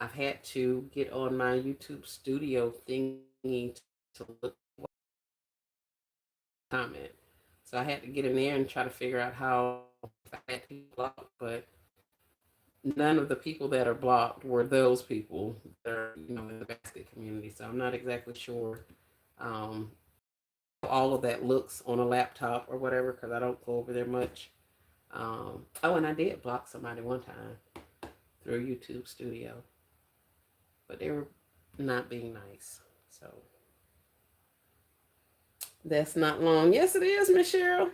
I've had to get on my YouTube studio thingy to look comment. So I had to get in there and try to figure out how I had people blocked, but none of the people that are blocked were those people that are, in the basket community. So I'm not exactly sure um, all of that looks on a laptop or whatever because I don't go over there much. Oh, and I did block somebody one time through YouTube Studio, but they were not being nice. So that's not long. Yes, it is, Miss Cheryl.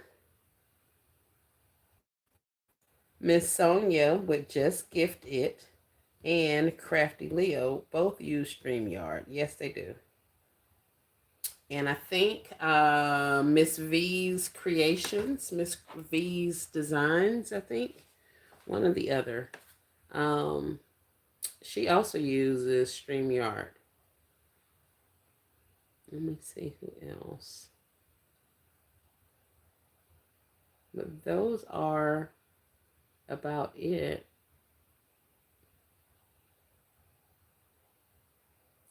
Miss Sonia would just gift it, and Crafty Leo both use StreamYard. Yes, they do. And I think Miss V's Creations, Miss V's Designs, I think, one or the other. Um, she also uses StreamYard. Let me see who else. But those are about it.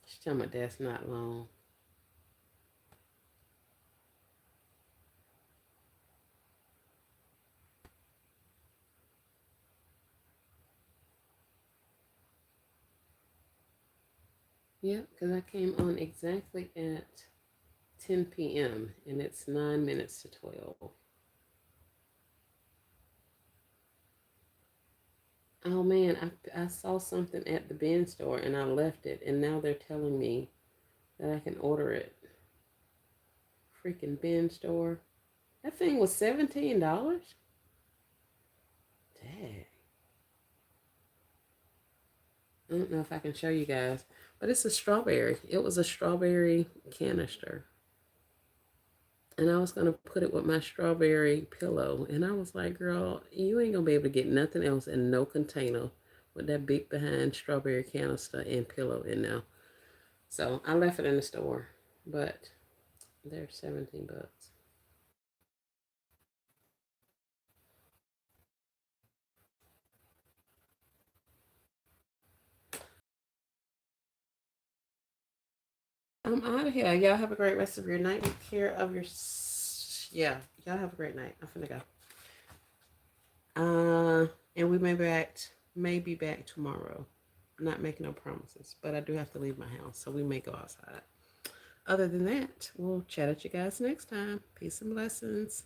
She's telling me that's not long. Yeah, because I came on exactly at 10 p.m. and it's 9 minutes to 12. Oh man, I saw something at the bin store and I left it, and now they're telling me that I can order it. Freaking bin store. That thing was $17. Dang. I don't know if I can show you guys, but it's a strawberry. It was a strawberry canister. And I was going to put it with my strawberry pillow. And I was like, girl, you ain't going to be able to get nothing else in no container with that big behind strawberry canister and pillow in there. So I left it in the store, but they're $17. I'm out of here. Y'all have a great rest of your night. Take care of your. Yeah, y'all have a great night. I'm finna go. And we may be back tomorrow. I'm not making no promises, but I do have to leave my house, so we may go outside. Other than that, we'll chat at you guys next time. Peace and blessings.